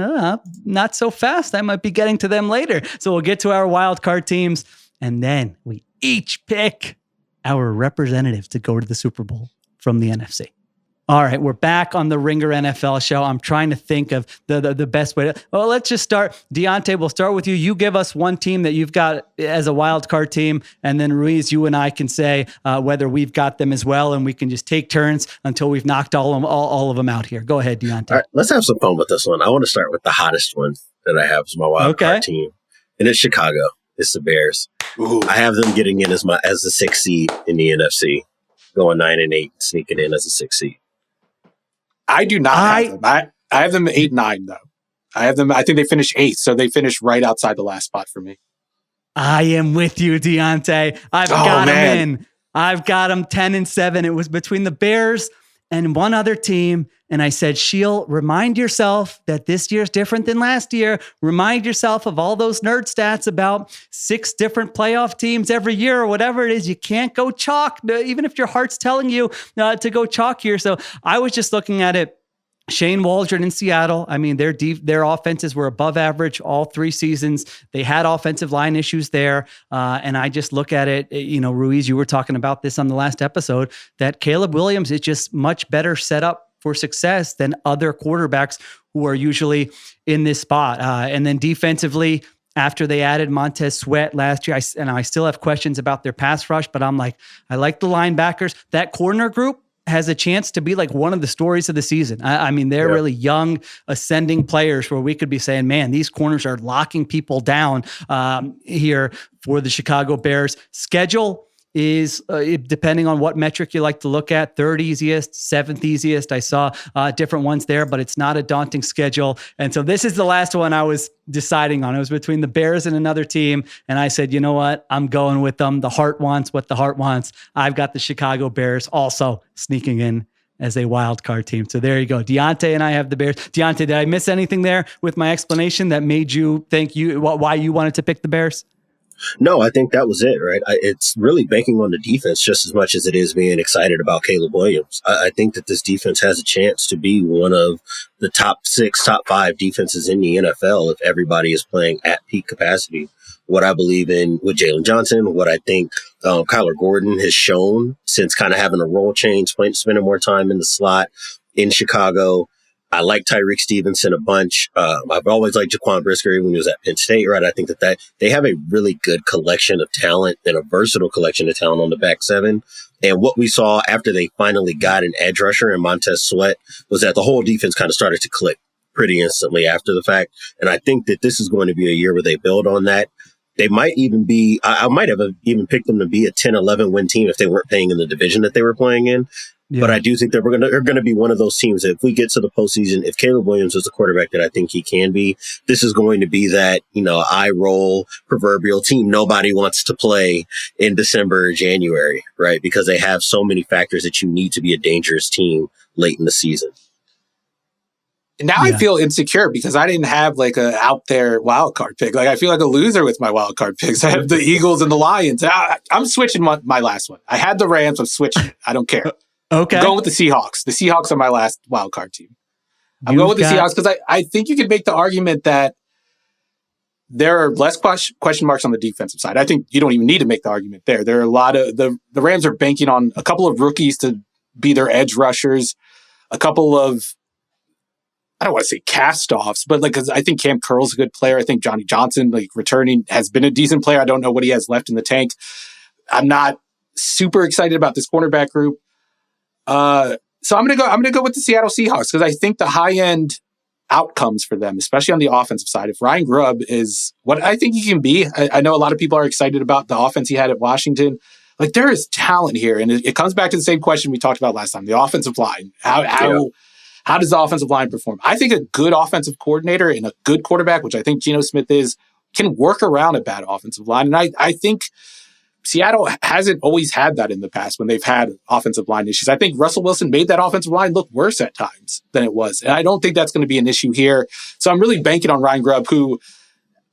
not so fast. I might be getting to them later. So we'll get to our wild card teams, and then we each pick our representative to go to the Super Bowl from the NFC. All right, we're back on the Ringer NFL show. I'm trying to think of the best way to. Well, let's just start. Diante, we'll start with you. You give us one team that you've got as a wild card team, and then Ruiz, you and I can say whether we've got them as well, and we can just take turns until we've knocked all of them out here. Go ahead, Diante. All right, let's have some fun with this one. I want to start with the hottest one that I have as my wild card team, and it's Chicago. It's the Bears. Ooh. I have them getting in as the 6th seed in the NFC, going 9-8, sneaking in as a 6th seed. I do not have them. I have them 8-9 though. I think they finished 8th, so they finished right outside the last spot for me. I am with you, Diante. I've got them in. I've got them 10-7. It was between the Bears and one other team. And I said, Sheil, remind yourself that this year's different than last year. Remind yourself of all those nerd stats about 6 different playoff teams every year or whatever it is. You can't go chalk, even if your heart's telling you to go chalk here. So I was just looking at it. Shane Waldron in Seattle. I mean, their offenses were above average all 3 seasons. They had offensive line issues there. And I just look at it, Ruiz, you were talking about this on the last episode, that Caleb Williams is just much better set up for success than other quarterbacks who are usually in this spot. And then defensively, after they added Montez Sweat last year, I still have questions about their pass rush, but I'm like, I like the linebackers. That corner group has a chance to be like one of the stories of the season. I mean, they're really young, ascending players where we could be saying, man, these corners are locking people down here for the Chicago Bears. Schedule is, depending on what metric you like to look at, 3rd easiest, 7th easiest. I saw different ones there, but it's not a daunting schedule. And so this is the last one I was deciding on. It was between the Bears and another team. And I said, you know what? I'm going with them. The heart wants what the heart wants. I've got the Chicago Bears also sneaking in as a wild card team. So there you go. Diante and I have the Bears. Diante, did I miss anything there with my explanation that made you think why you wanted to pick the Bears? No, I think that was it, right? It's really banking on the defense just as much as it is being excited about Caleb Williams. I think that this defense has a chance to be one of the top 6, top 5 defenses in the NFL if everybody is playing at peak capacity. What I believe in with Jalen Johnson, what I think Kyler Gordon has shown since kind of having a role change, spending more time in the slot in Chicago. I like Tyreek Stevenson a bunch. I've always liked Jaquan Brisker even when he was at Penn State, right? I think that they have a really good collection of talent and a versatile collection of talent on the back 7. And what we saw after they finally got an edge rusher in Montez Sweat was that the whole defense kind of started to click pretty instantly after the fact. And I think that this is going to be a year where they build on that. They might even be, I might have even picked them to be a 10-11 win team if they weren't playing in the division that they were playing in. Yeah. But I do think that they're going to be one of those teams that if we get to the postseason, if Caleb Williams is the quarterback that I think he can be, this is going to be that, eye roll proverbial team nobody wants to play in December or January, right? Because they have so many factors that you need to be a dangerous team late in the season. Now I feel insecure because I didn't have like a out there wild card pick. Like I feel like a loser with my wild card picks. I have the Eagles and the Lions. I'm switching my last one. I had the Rams. I'm switching it. I don't care. Okay. I'm going with the Seahawks. The Seahawks are my last wild card team. I'm going with the Seahawks because I think you could make the argument that there are less question marks on the defensive side. I think you don't even need to make the argument there. There are a lot of the Rams are banking on a couple of rookies to be their edge rushers, a couple of don't want to say cast-offs, but like, 'cause I think Cam Curl's a good player. I think Johnny Johnson, like returning, has been a decent player. I don't know what he has left in the tank. I'm not super excited about this cornerback group. So I'm gonna go with the Seattle Seahawks because I think the high-end outcomes for them, especially on the offensive side, if Ryan Grubb is what I think he can be, I know a lot of people are excited about the offense he had at Washington. Like, there is talent here, and it comes back to the same question we talked about last time: the offensive line. How does the offensive line perform? I think a good offensive coordinator and a good quarterback, which I think Geno Smith is, can work around a bad offensive line. And I think Seattle hasn't always had that in the past when they've had offensive line issues. I think Russell Wilson made that offensive line look worse at times than it was. And I don't think that's going to be an issue here. So I'm really banking on Ryan Grubb, who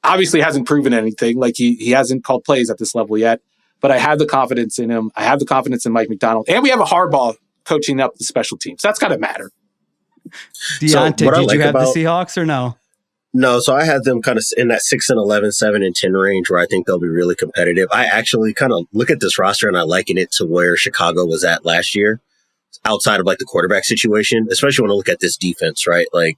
obviously hasn't proven anything. Like, he hasn't called plays at this level yet. But I have the confidence in him. I have the confidence in Mike McDonald. And we have a Harbaugh coaching up the special teams. That's got to matter. Diante, did you have the Seahawks or no? No, so I had them kind of in that 6-11, 7-10 range where I think they'll be really competitive. I actually kind of look at this roster and I liken it to where Chicago was at last year, outside of like the quarterback situation, especially when I look at this defense, right? Like,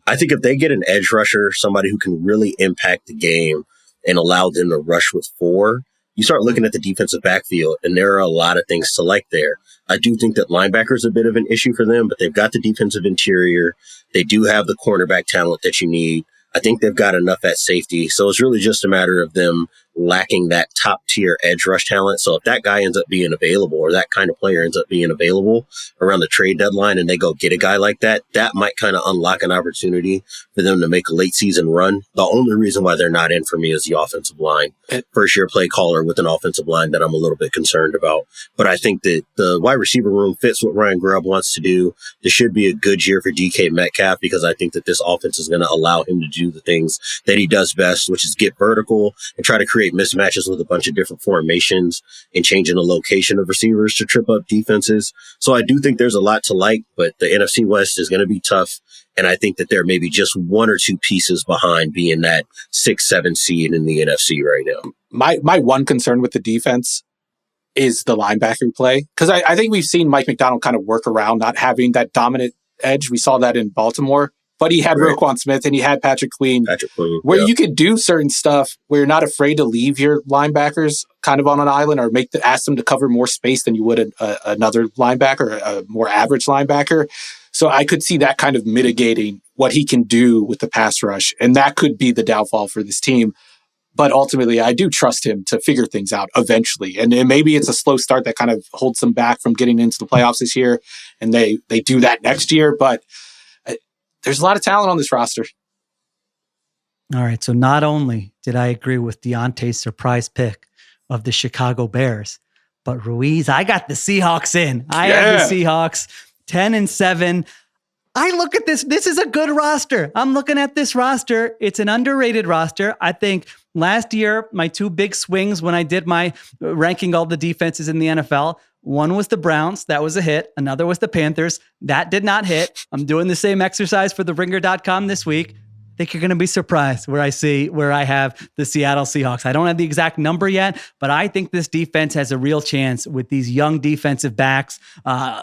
I think if they get an edge rusher, somebody who can really impact the game and allow them to rush with 4, you start looking at the defensive backfield, and there are a lot of things to like there. I do think that linebacker is a bit of an issue for them, but they've got the defensive interior. They do have the cornerback talent that you need. I think they've got enough at safety. So it's really just a matter of them lacking that top tier edge rush talent. So if that guy ends up being available, or that kind of player ends up being available around the trade deadline, and they go get a guy like that, that might kind of unlock an opportunity for them to make a late season run. The only reason why they're not in for me is the offensive line. First year play caller with an offensive line that I'm a little bit concerned about. But I think that the wide receiver room fits what Ryan Grubb wants to do. This should be a good year for DK Metcalf, because I think that this offense is going to allow him to do the things that he does best, which is get vertical and try to create mismatches with a bunch of different formations and changing the location of receivers to trip up defenses. So I do think there's a lot to like, but the NFC West is going to be tough. And I think that they're maybe just 1 or 2 pieces behind being that 6-7 seed in the NFC right now. My one concern with the defense is the linebacker play. Because I think we've seen Mike McDonald kind of work around not having that dominant edge. We saw that in Baltimore. But he had Roquan Smith and he had Patrick Queen, where you could do certain stuff where you're not afraid to leave your linebackers kind of on an island, or ask them to cover more space than you would another linebacker, a more average linebacker. So I could see that kind of mitigating what he can do with the pass rush. And that could be the downfall for this team. But ultimately, I do trust him to figure things out eventually. And maybe it's a slow start that kind of holds them back from getting into the playoffs this year. And they do that next year. But there's a lot of talent on this roster. All right. So not only did I agree with Diante's surprise pick of the Chicago Bears, but Ruiz, I got the Seahawks in. I have the Seahawks 10-7. I look at this. This is a good roster. I'm looking at this roster. It's an underrated roster. I think last year, my 2 big swings when I did my ranking all the defenses in the NFL, one was the Browns. That was a hit. Another was the Panthers. That did not hit. I'm doing the same exercise for the ringer.com this week. I think you're going to be surprised where I have the Seattle Seahawks. I don't have the exact number yet, but I think this defense has a real chance with these young defensive backs,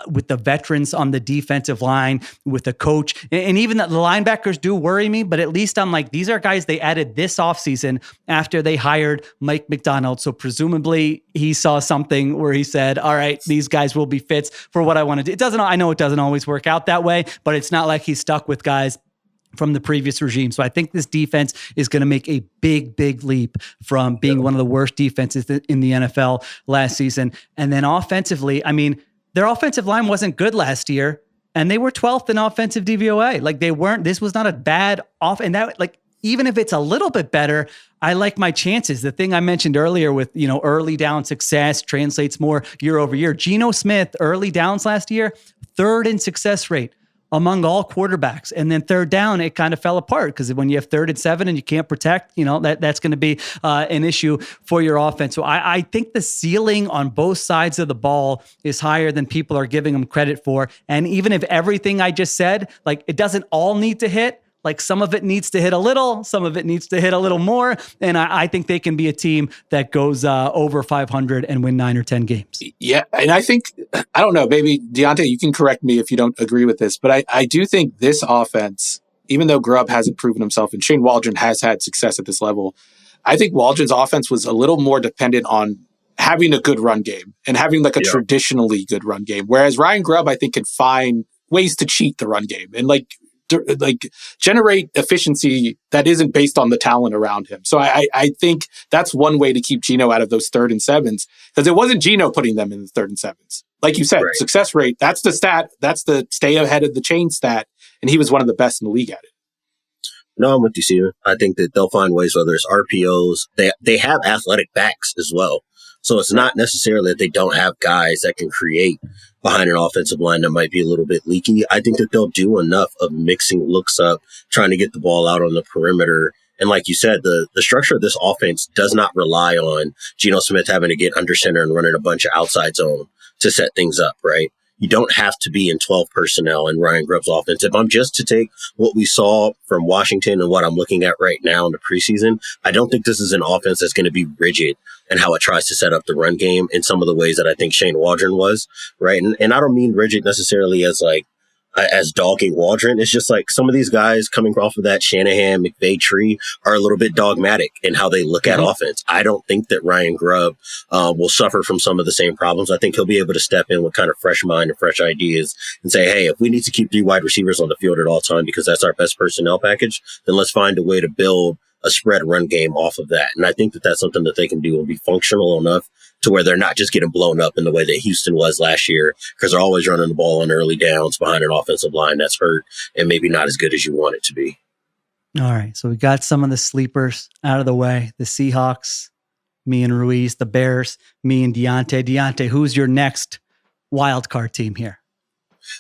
with the veterans on the defensive line, with the coach. And even the linebackers do worry me, but at least I'm like, these are guys they added this offseason after they hired Mike McDonald. So presumably he saw something where he said, all right, these guys will be fits for what I want to do. I know it doesn't always work out that way, but it's not like he's stuck with guys from the previous regime. So I think this defense is going to make a big, big leap from being one of the worst defenses in the NFL last season. And then offensively, I mean, their offensive line wasn't good last year, and they were 12th in offensive DVOA. Like, this was not a bad off. And that, like, even if it's a little bit better, I like my chances. The thing I mentioned earlier with, early down success translates more year over year. Geno Smith, early downs last year, 3rd in success rate among all quarterbacks. And then 3rd down, it kind of fell apart, because when you have 3rd and 7 and you can't protect, that's going to be an issue for your offense. So I think the ceiling on both sides of the ball is higher than people are giving them credit for. And even if everything I just said, like, it doesn't all need to hit, like, some of it needs to hit a little, some of it needs to hit a little more. And I think they can be a team that goes over 500 and win 9 or 10 games. Yeah. And I think, I don't know, maybe Diante, you can correct me if you don't agree with this, but I do think this offense even though Grubb hasn't proven himself and Shane Waldron has had success at this level, I think Waldron's offense was a little more dependent on having a good run game and having like a traditionally good run game. Whereas Ryan Grubb, I think, can find ways to cheat the run game and like generate efficiency that isn't based on the talent around him. So I think that's one way to keep Geno out of those 3rd and 7s, because it wasn't Geno putting them in the 3rd and 7s. Like you said, success rate, that's the stat. That's the stay ahead of the chain stat. And he was one of the best in the league at it. No, I'm with you, Steven. I think that they'll find ways, whether it's RPOs, they have athletic backs as well. So it's not necessarily that they don't have guys that can create behind an offensive line that might be a little bit leaky. I think that they'll do enough of mixing looks up, trying to get the ball out on the perimeter. And like you said, the structure of this offense does not rely on Geno Smith having to get under center and running a bunch of outside zone to set things up, right? You don't have to be in 12 personnel in Ryan Grubb's offense. If I'm just to take what we saw from Washington and what I'm looking at right now in the preseason, I don't think this is an offense that's going to be rigid in how it tries to set up the run game in some of the ways that I think Shane Waldron was, right? And I don't mean rigid necessarily as like, as dogging Waldron. It's just like some of these guys coming off of that Shanahan McVay tree are a little bit dogmatic in how they look at offense. I don't think that Ryan Grubb will suffer from some of the same problems. I think he'll be able to step in with kind of fresh mind and fresh ideas and say, hey, if we need to keep 3 wide receivers on the field at all time because that's our best personnel package, then let's find a way to build a spread run game off of that. And I think that that's something that they can do and be functional enough to where they're not just getting blown up in the way that Houston was last year, because they're always running the ball on early downs behind an offensive line that's hurt and maybe not as good as you want it to be. All right. So we got some of the sleepers out of the way. The Seahawks, me and Ruiz, the Bears, me and Diante. Diante, who's your next wild card team here?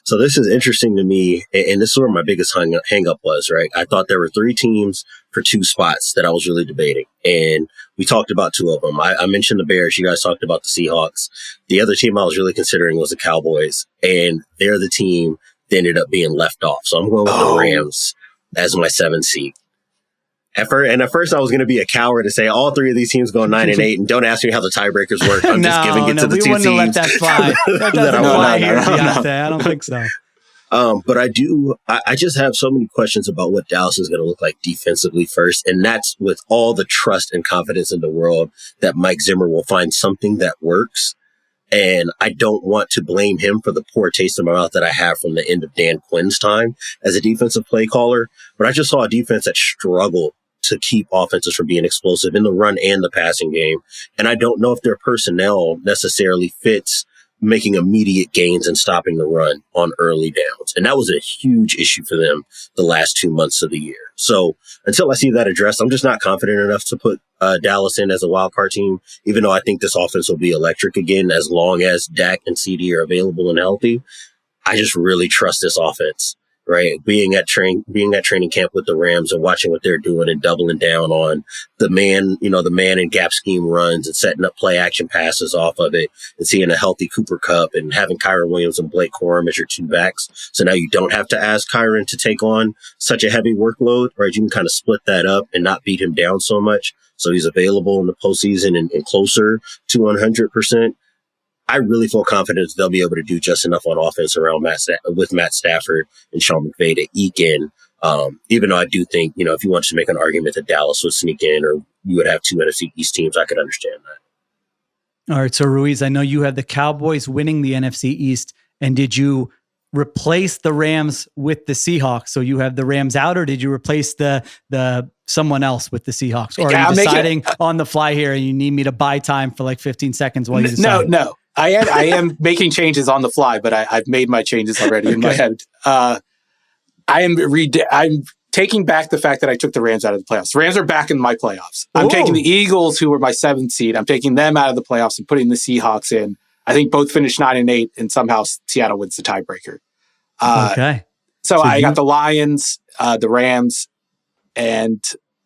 So this is interesting to me, and this is where my biggest hang up was, right? I thought there were 3 teams for 2 spots that I was really debating, and we talked about 2 of them. I mentioned the Bears. You guys talked about the Seahawks. The other team I was really considering was the Cowboys, and they're the team that ended up being left off. So I'm going with the Rams as my 7th seed. At first, I was going to be a coward and say all 3 of these teams go 9-8, and don't ask me how the tiebreakers work. I'm just giving it to the 2 teams. We wouldn't let that fly. That doesn't fly here, Diante. I don't think so. But I just have so many questions about what Dallas is going to look like defensively first. And that's with all the trust and confidence in the world that Mike Zimmer will find something that works. And I don't want to blame him for the poor taste in my mouth that I have from the end of Dan Quinn's time as a defensive play caller. But I just saw a defense that struggled to keep offenses from being explosive in the run and the passing game. And I don't know if their personnel necessarily fits making immediate gains and stopping the run on early downs. And that was a huge issue for them the last 2 months of the year. So until I see that addressed, I'm just not confident enough to put Dallas in as a wild card team, even though I think this offense will be electric again as long as Dak and CD are available and healthy. I just really trust this offense, right? Being at training camp with the Rams and watching what they're doing and doubling down on the man and gap scheme runs and setting up play action passes off of it and seeing a healthy Cooper Kupp and having Kyron Williams and Blake Corum as your 2 backs. So now you don't have to ask Kyron to take on such a heavy workload, right? You can kind of split that up and not beat him down so much. So he's available in the postseason and closer to 100%. I really feel confident that they'll be able to do just enough on offense around with Matt Stafford and Sean McVay to eke in. Even though I do think, if you want to make an argument that Dallas would sneak in or you would have 2 NFC East teams, I could understand that. All right. So Ruiz, I know you had the Cowboys winning the NFC East, and did you replace the Rams with the Seahawks? So you have the Rams out, or did you replace the someone else with the Seahawks? Or are you deciding on the fly here and you need me to buy time for like 15 seconds while you decide? No. I am making changes on the fly, but I've made my changes already in my head. I'm taking back the fact that I took the Rams out of the playoffs. The Rams are back in my playoffs. I'm taking the Eagles, who were my 7th seed. I'm taking them out of the playoffs and putting the Seahawks in. I think both finished 9-8, and somehow Seattle wins the tiebreaker. Okay. So I got the Lions, the Rams, and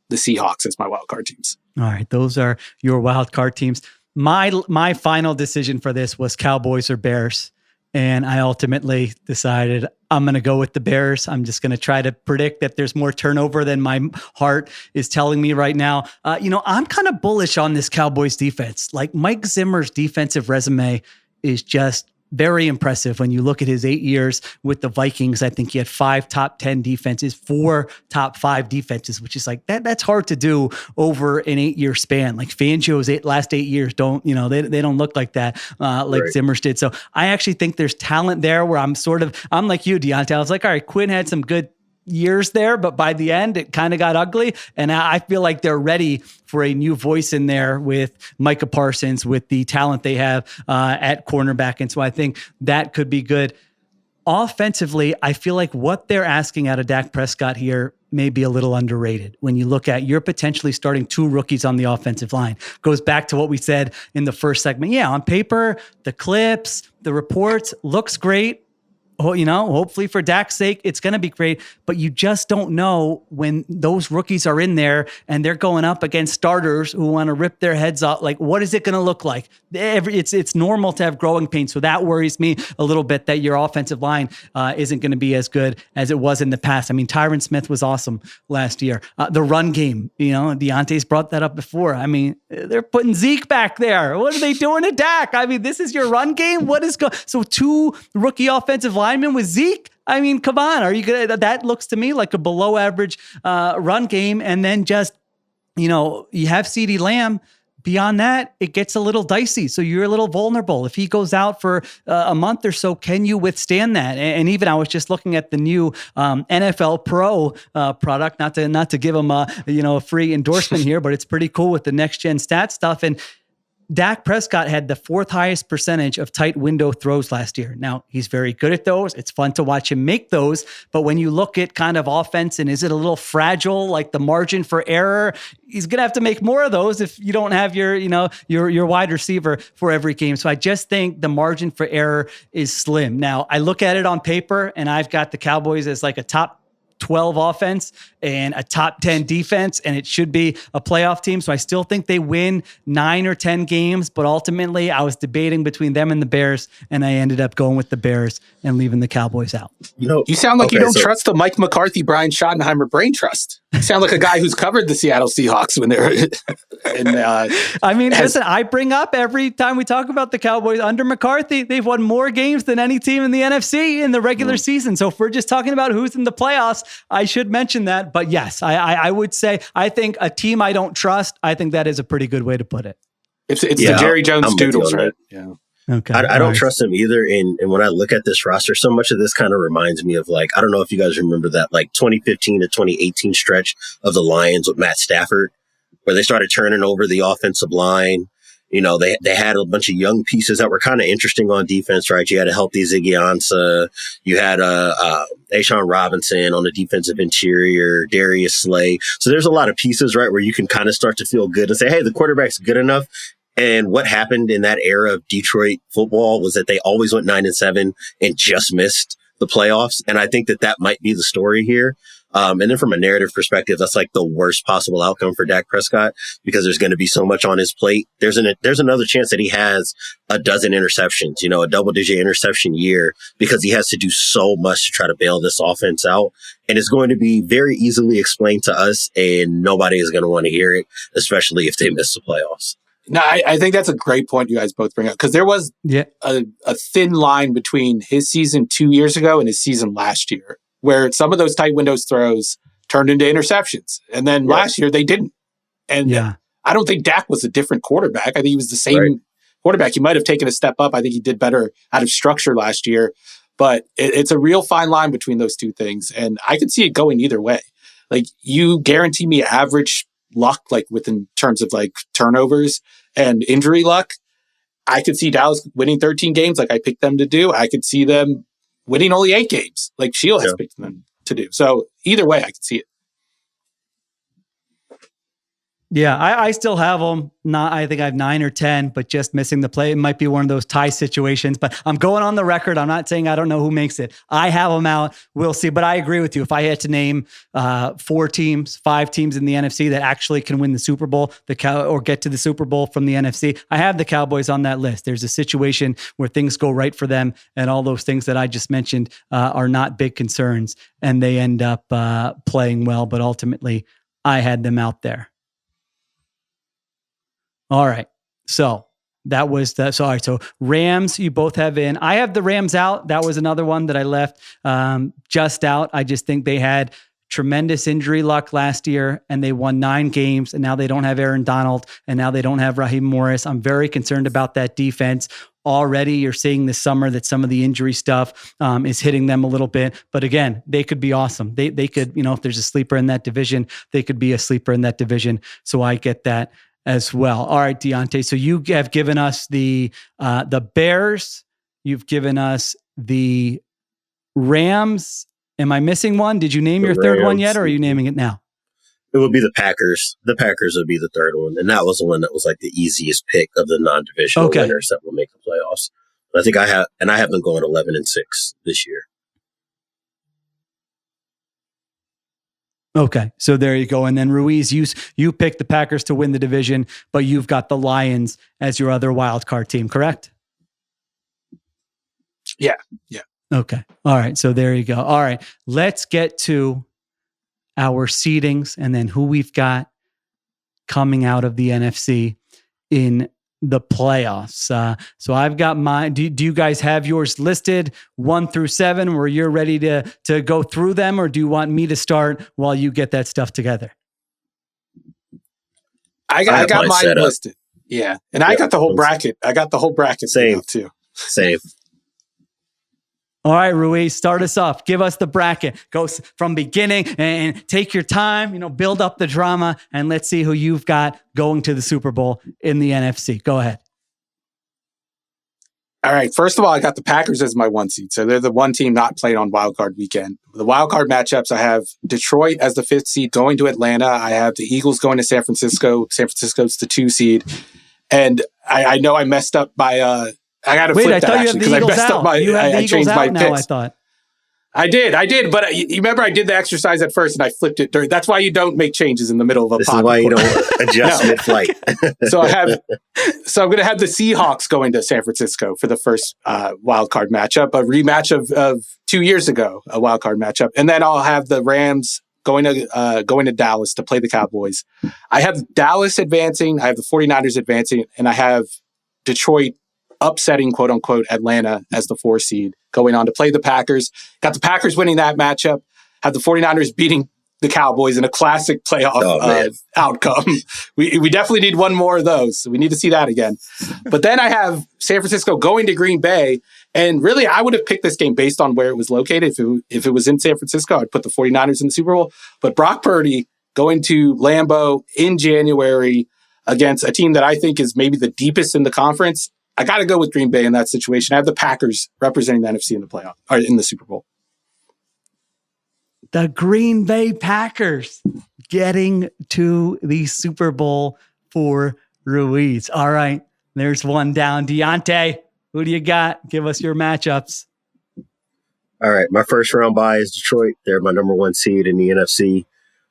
the Seahawks as my wild card teams. All right. Those are your wild card teams. My final decision for this was Cowboys or Bears. And I ultimately decided I'm going to go with the Bears. I'm just going to try to predict that there's more turnover than my heart is telling me right now. I'm kind of bullish on this Cowboys defense. Like Mike Zimmer's defensive resume is just very impressive when you look at his 8 years with the Vikings. I think he had 5 top 10 defenses, 4 top 5 defenses, which is like that's hard to do over an 8-year span. Like Fangio's last 8 years don't, they don't look like that, like Right. Zimmer's did. So I actually think there's talent there where I'm like you, Diante. I was like, all right, Quinn had some good years there, but by the end it kind of got ugly, and I feel like they're ready for a new voice in there with Micah Parsons, with the talent they have at cornerback, and so I think that could be good. Offensively, I feel like what they're asking out of Dak Prescott here may be a little underrated. When you look at, you're potentially starting 2 rookies on the offensive line. Goes back to what we said in the first segment. Yeah, on paper, the clips, the reports, looks great. Oh, hopefully for Dak's sake, it's going to be great, but you just don't know when those rookies are in there and they're going up against starters who want to rip their heads off. Like, what is it going to look like? It's normal to have growing pains. So that worries me a little bit that your offensive line isn't going to be as good as it was in the past. I mean, Tyron Smith was awesome last year. The run game, Diante's brought that up before. I mean, they're putting Zeke back there. What are they doing to Dak? I mean, this is your run game. What is so 2 rookie offensive linemen with Zeke? I mean, come on. Are you gonna? That looks to me like a below average run game. And then just, you have CeeDee Lamb. Beyond that, it gets a little dicey. So you're a little vulnerable. If he goes out for a month or so, can you withstand that? And even I was just looking at the new NFL Pro product, not to give him a free endorsement here, but it's pretty cool with the next gen stat stuff. And Dak Prescott had the 4th highest percentage of tight window throws last year. Now, he's very good at those. It's fun to watch him make those. But when you look at kind of offense and is it a little fragile, like the margin for error, he's going to have to make more of those if you don't have your wide receiver for every game. So I just think the margin for error is slim. Now, I look at it on paper and I've got the Cowboys as like a top 12 offense and a top 10 defense, and it should be a playoff team. So I still think they win 9 or 10 games, but ultimately I was debating between them and the Bears, and I ended up going with the Bears and leaving the Cowboys out. You sound like you don't trust the Mike McCarthy, Brian Schottenheimer brain trust. You sound like a guy who's covered the Seattle Seahawks when they're I mean, listen, I bring up every time we talk about the Cowboys under McCarthy, they've won more games than any team in the NFC in the regular season. So if we're just talking about who's in the playoffs, I should mention that. But yes, I would say, I think a team I don't trust, I think that is a pretty good way to put it. It's the Jerry Jones Doodles, right? Yeah. Okay. I don't trust him either. And when I look at this roster, so much of this kind of reminds me of I don't know if you guys remember that 2015 to 2018 stretch of the Lions with Matt Stafford, where they started turning over the offensive line. They had a bunch of young pieces that were kind of interesting on defense, right? You had a healthy Ziggy Ansah. You had Ashawn Robinson on the defensive interior, Darius Slay. So there's a lot of pieces, right, where you can kind of start to feel good and say, hey, the quarterback's good enough. And what happened in that era of Detroit football was that they always went 9-7 and just missed the playoffs. And I think that might be the story here. And then from a narrative perspective, that's like the worst possible outcome for Dak Prescott because there's going to be so much on his plate. There's another chance that he has a dozen interceptions, a double-digit interception year because he has to do so much to try to bail this offense out. And it's going to be very easily explained to us, and nobody is going to want to hear it, especially if they miss the playoffs. No, I think that's a great point you guys both bring up because there was a thin line between his season 2 years ago and his season last year, where some of those tight windows throws turned into interceptions. And then last year they didn't. And I don't think Dak was a different quarterback. I think he was the same quarterback. He might have taken a step up. I think he did better out of structure last year. But it's a real fine line between those two things. And I could see it going either way. Like, you guarantee me average luck, within terms of turnovers and injury luck. I could see Dallas winning 13 games like I picked them to do. I could see them winning only 8 games like Sheil has picked them to do. So either way, I could see it. Yeah, I still have them. I think I have 9 or 10, but just missing the play. It might be one of those tie situations, but I'm going on the record. I'm not saying I don't know who makes it. I have them out. We'll see. But I agree with you. If I had to name 4 teams, 5 teams in the NFC that actually can win the Super Bowl, or get to the Super Bowl from the NFC, I have the Cowboys on that list. There's a situation where things go right for them, and all those things that I just mentioned are not big concerns, and they end up playing well. But ultimately, I had them out there. All right. So that was the, sorry. So Rams, you both have in. I have the Rams out. That was another one that I left just out. I just think they had tremendous injury luck last year and they won 9 games and now they don't have Aaron Donald and now they don't have Raheem Morris. I'm very concerned about that defense. Already you're seeing this summer that some of the injury stuff is hitting them a little bit. But again, they could be awesome. They could, if there's a sleeper in that division, they could be a sleeper in that division. So I get that as well. All right, Diante. So you have given us the Bears. You've given us the Rams. Am I missing one? Did you name your third one yet, or are you naming it now? It would be the Packers. The Packers would be the third one. And that was the one that was like the easiest pick of the non-divisional winners that will make the playoffs. But I think I have them going 11-6 this year. Okay. So there you go. And then Ruiz, you picked the Packers to win the division, but you've got the Lions as your other wild card team, correct? Yeah. Okay. All right. So there you go. All right. Let's get to our seedings and then who we've got coming out of the NFC in the playoffs. So I've got mine. Do you guys have yours listed 1 through 7 where you're ready to go through them, or do you want me to start while you get that stuff together? I got mine listed. Yeah. And I got the whole bracket. I got the whole bracket same too. Same. All right, Ruiz, start us off. Give us the bracket. Go from beginning and take your time, build up the drama, and let's see who you've got going to the Super Bowl in the NFC. Go ahead. All right. First of all, I got the Packers as my 1 seed. So they're the one team not playing on wild card weekend. The wild card matchups, I have Detroit as the 5th seed going to Atlanta. I have the Eagles going to San Francisco. San Francisco's the 2 seed. And I know I messed up by I got to flip that actually because I messed up I changed my picks. I thought. I did. But you remember I did the exercise at first and I flipped it during. That's why you don't make changes in the middle of a podcast. This is why you don't adjust mid-flight. So I'm going to have the Seahawks going to San Francisco for the first wild card matchup, a rematch of 2 years ago, a wild card matchup. And then I'll have the Rams going to Dallas to play the Cowboys. I have Dallas advancing. I have the 49ers advancing, and I have Detroit upsetting, quote unquote, Atlanta as the 4 seed, going on to play the Packers. Got the Packers winning that matchup. Have the 49ers beating the Cowboys in a classic playoff outcome. We definitely need one more of those. So we need to see that again. But then I have San Francisco going to Green Bay. And really, I would have picked this game based on where it was located. If it was in San Francisco, I'd put the 49ers in the Super Bowl. But Brock Purdy going to Lambeau in January against a team that I think is maybe the deepest in the conference, I got to go with Green Bay in that situation. I have the Packers representing the NFC in the playoff or in the Super Bowl. The Green Bay Packers getting to the Super Bowl for Ruiz. All right, there's one down. Diante, who do you got? Give us your matchups. All right, my first round bye is Detroit. They're my number 1 seed in the NFC.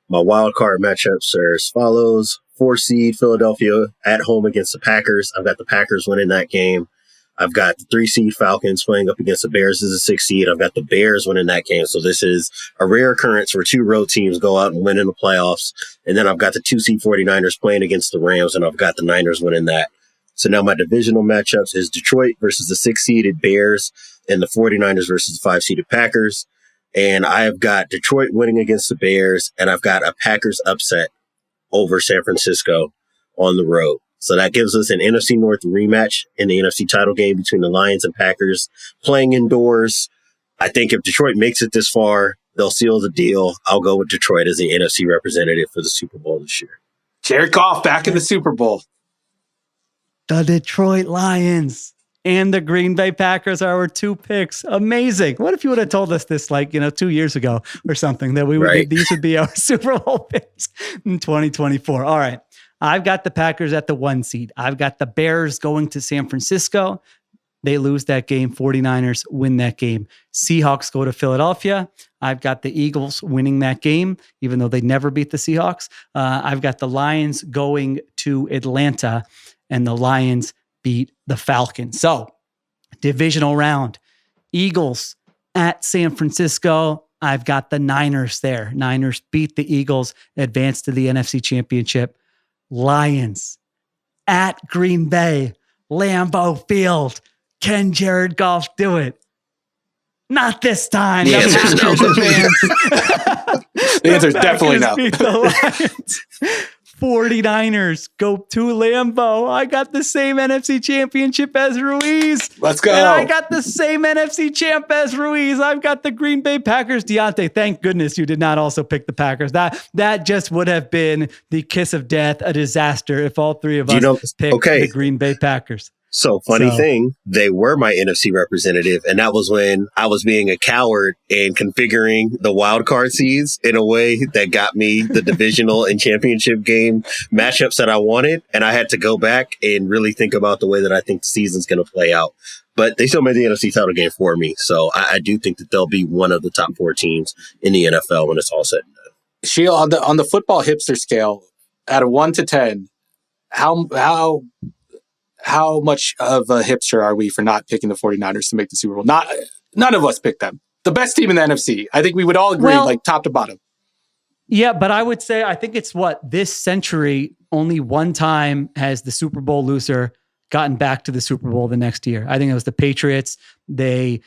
My wild card matchups are as follows. 4 seed Philadelphia at home against the Packers. I've got the Packers winning that game. I've got the 3 seed Falcons playing up against the Bears as a 6 seed. I've got the Bears winning that game. So this is a rare occurrence where 2 road teams go out and win in the playoffs. And then I've got the 2 seed 49ers playing against the Rams, and I've got the Niners winning that. So now my divisional matchups is Detroit versus the 6 seeded Bears and the 49ers versus the 5 seeded Packers. And I have got Detroit winning against the Bears, and I've got a Packers upset over San Francisco on the road. So that gives us an NFC North rematch in the NFC title game between the Lions and Packers playing indoors. I think if Detroit makes it this far, they'll seal the deal. I'll go with Detroit as the NFC representative for the Super Bowl this year. Jared Goff back in the Super Bowl. The Detroit Lions and the Green Bay Packers are our 2 picks. Amazing. What if you would have told us this 2 years ago or something, that we would these would be our Super Bowl picks in 2024. All right. I've got the Packers at the 1 seed. I've got the Bears going to San Francisco. They lose that game. 49ers win that game. Seahawks go to Philadelphia. I've got the Eagles winning that game, even though they never beat the Seahawks. I've got the Lions going to Atlanta, and the Lions beat the Falcons. So, divisional round. Eagles at San Francisco. I've got the Niners there. Niners beat the Eagles, advance to the NFC Championship. Lions at Green Bay. Lambeau Field. Can Jared Goff do it? Not this time. The answer is definitely no. 49ers go to Lambeau. I got the same NFC championship as Ruiz. Let's go. And I got the same NFC champ as Ruiz. I've got the Green Bay Packers. Diante, thank goodness you did not also pick the Packers. That just would have been the kiss of death, a disaster if all three of us picked the Green Bay Packers. So funny thing, they were my NFC representative, and that was when I was being a coward and configuring the wild card seeds in a way that got me the divisional and championship game matchups that I wanted. And I had to go back and really think about the way that I think the season's going to play out. But they still made the NFC title game for me. So I do think that they'll be one of the top 4 teams in the NFL when it's all said and done. Sheil, on the football hipster scale, out of 1 to 10, how much of a hipster are we for not picking the 49ers to make the Super Bowl? None of us picked them. The best team in the NFC. I think we would all agree, like top to bottom. Yeah, but I would say, I think it's this century, only one time has the Super Bowl loser gotten back to the Super Bowl the next year. I think it was the Patriots. They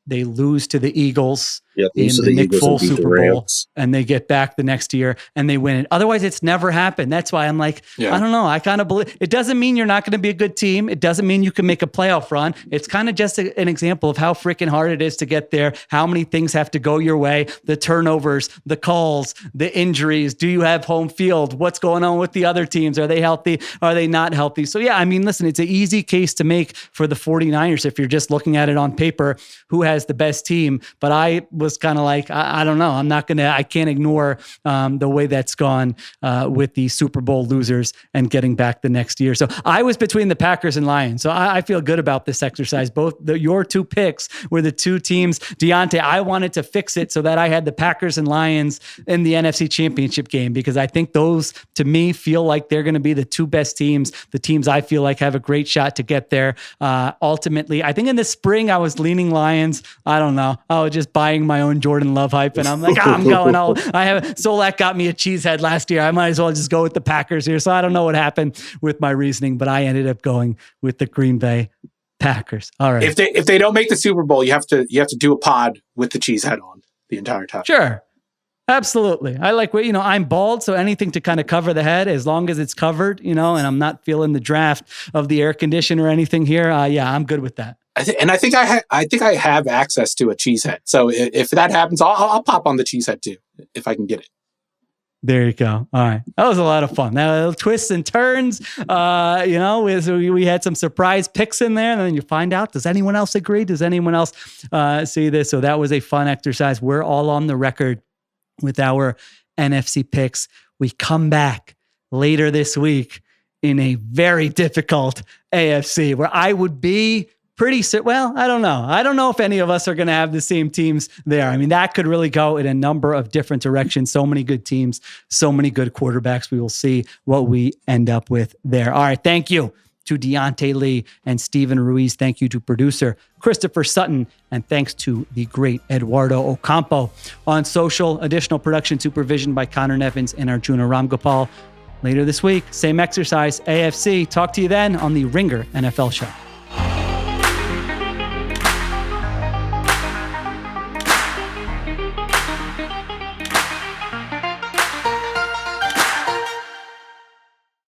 lose to the Eagles in the Nick Foles Super Bowl, and they get back the next year and they win it. Otherwise, it's never happened. That's why I'm like, I don't know. I kind of believe it doesn't mean you're not going to be a good team. It doesn't mean you can make a playoff run. It's kind of just an example of how freaking hard it is to get there. How many things have to go your way? The turnovers, the calls, the injuries. Do you have home field? What's going on with the other teams? Are they healthy? Are they not healthy? So yeah, I mean, listen, it's an easy case to make for the 49ers if you're just looking at it on paper, who has the best team. But I was kind of like, I don't know. I can't ignore the way that's gone with the Super Bowl losers and getting back the next year. So I was between the Packers and Lions. So I feel good about this exercise. Both your 2 picks were the 2 teams. Diante, I wanted to fix it so that I had the Packers and Lions in the NFC Championship game, because I think those, to me, feel like they're going to be the 2 best teams, the teams I feel like have a great shot to get there. Ultimately, I think in the spring, I was leaning Lions. I don't know. I was just buying my own Jordan Love hype, and I'm like, I'm going. Solak got me a cheesehead last year. I might as well just go with the Packers here. So I don't know what happened with my reasoning, but I ended up going with the Green Bay Packers. All right. If they don't make the Super Bowl, you have to do a pod with the cheesehead on the entire time. Sure. Absolutely. I like what, I'm bald, so anything to kind of cover the head, as long as it's covered, and I'm not feeling the draft of the air conditioner or anything here. I'm good with that. I think I have access to a cheesehead. So if that happens, I'll pop on the cheesehead too, if I can get it. There you go. All right. That was a lot of fun. Now, twists and turns, we had some surprise picks in there, and then you find out, does anyone else agree? Does anyone else see this? So that was a fun exercise. We're all on the record with our NFC picks. We come back later this week in a very difficult AFC where I would be pretty, I don't know. I don't know if any of us are going to have the same teams there. I mean, that could really go in a number of different directions. So many good teams, so many good quarterbacks. We will see what we end up with there. All right. Thank you to Diante Lee and Stephen Ruiz. Thank you to producer Christopher Sutton. And thanks to the great Eduardo Ocampo on social. Additional production supervision by Conor, Nevins, and Arjuna Ramgopal. Later this week, same exercise, AFC. Talk to you then on the Ringer NFL Show.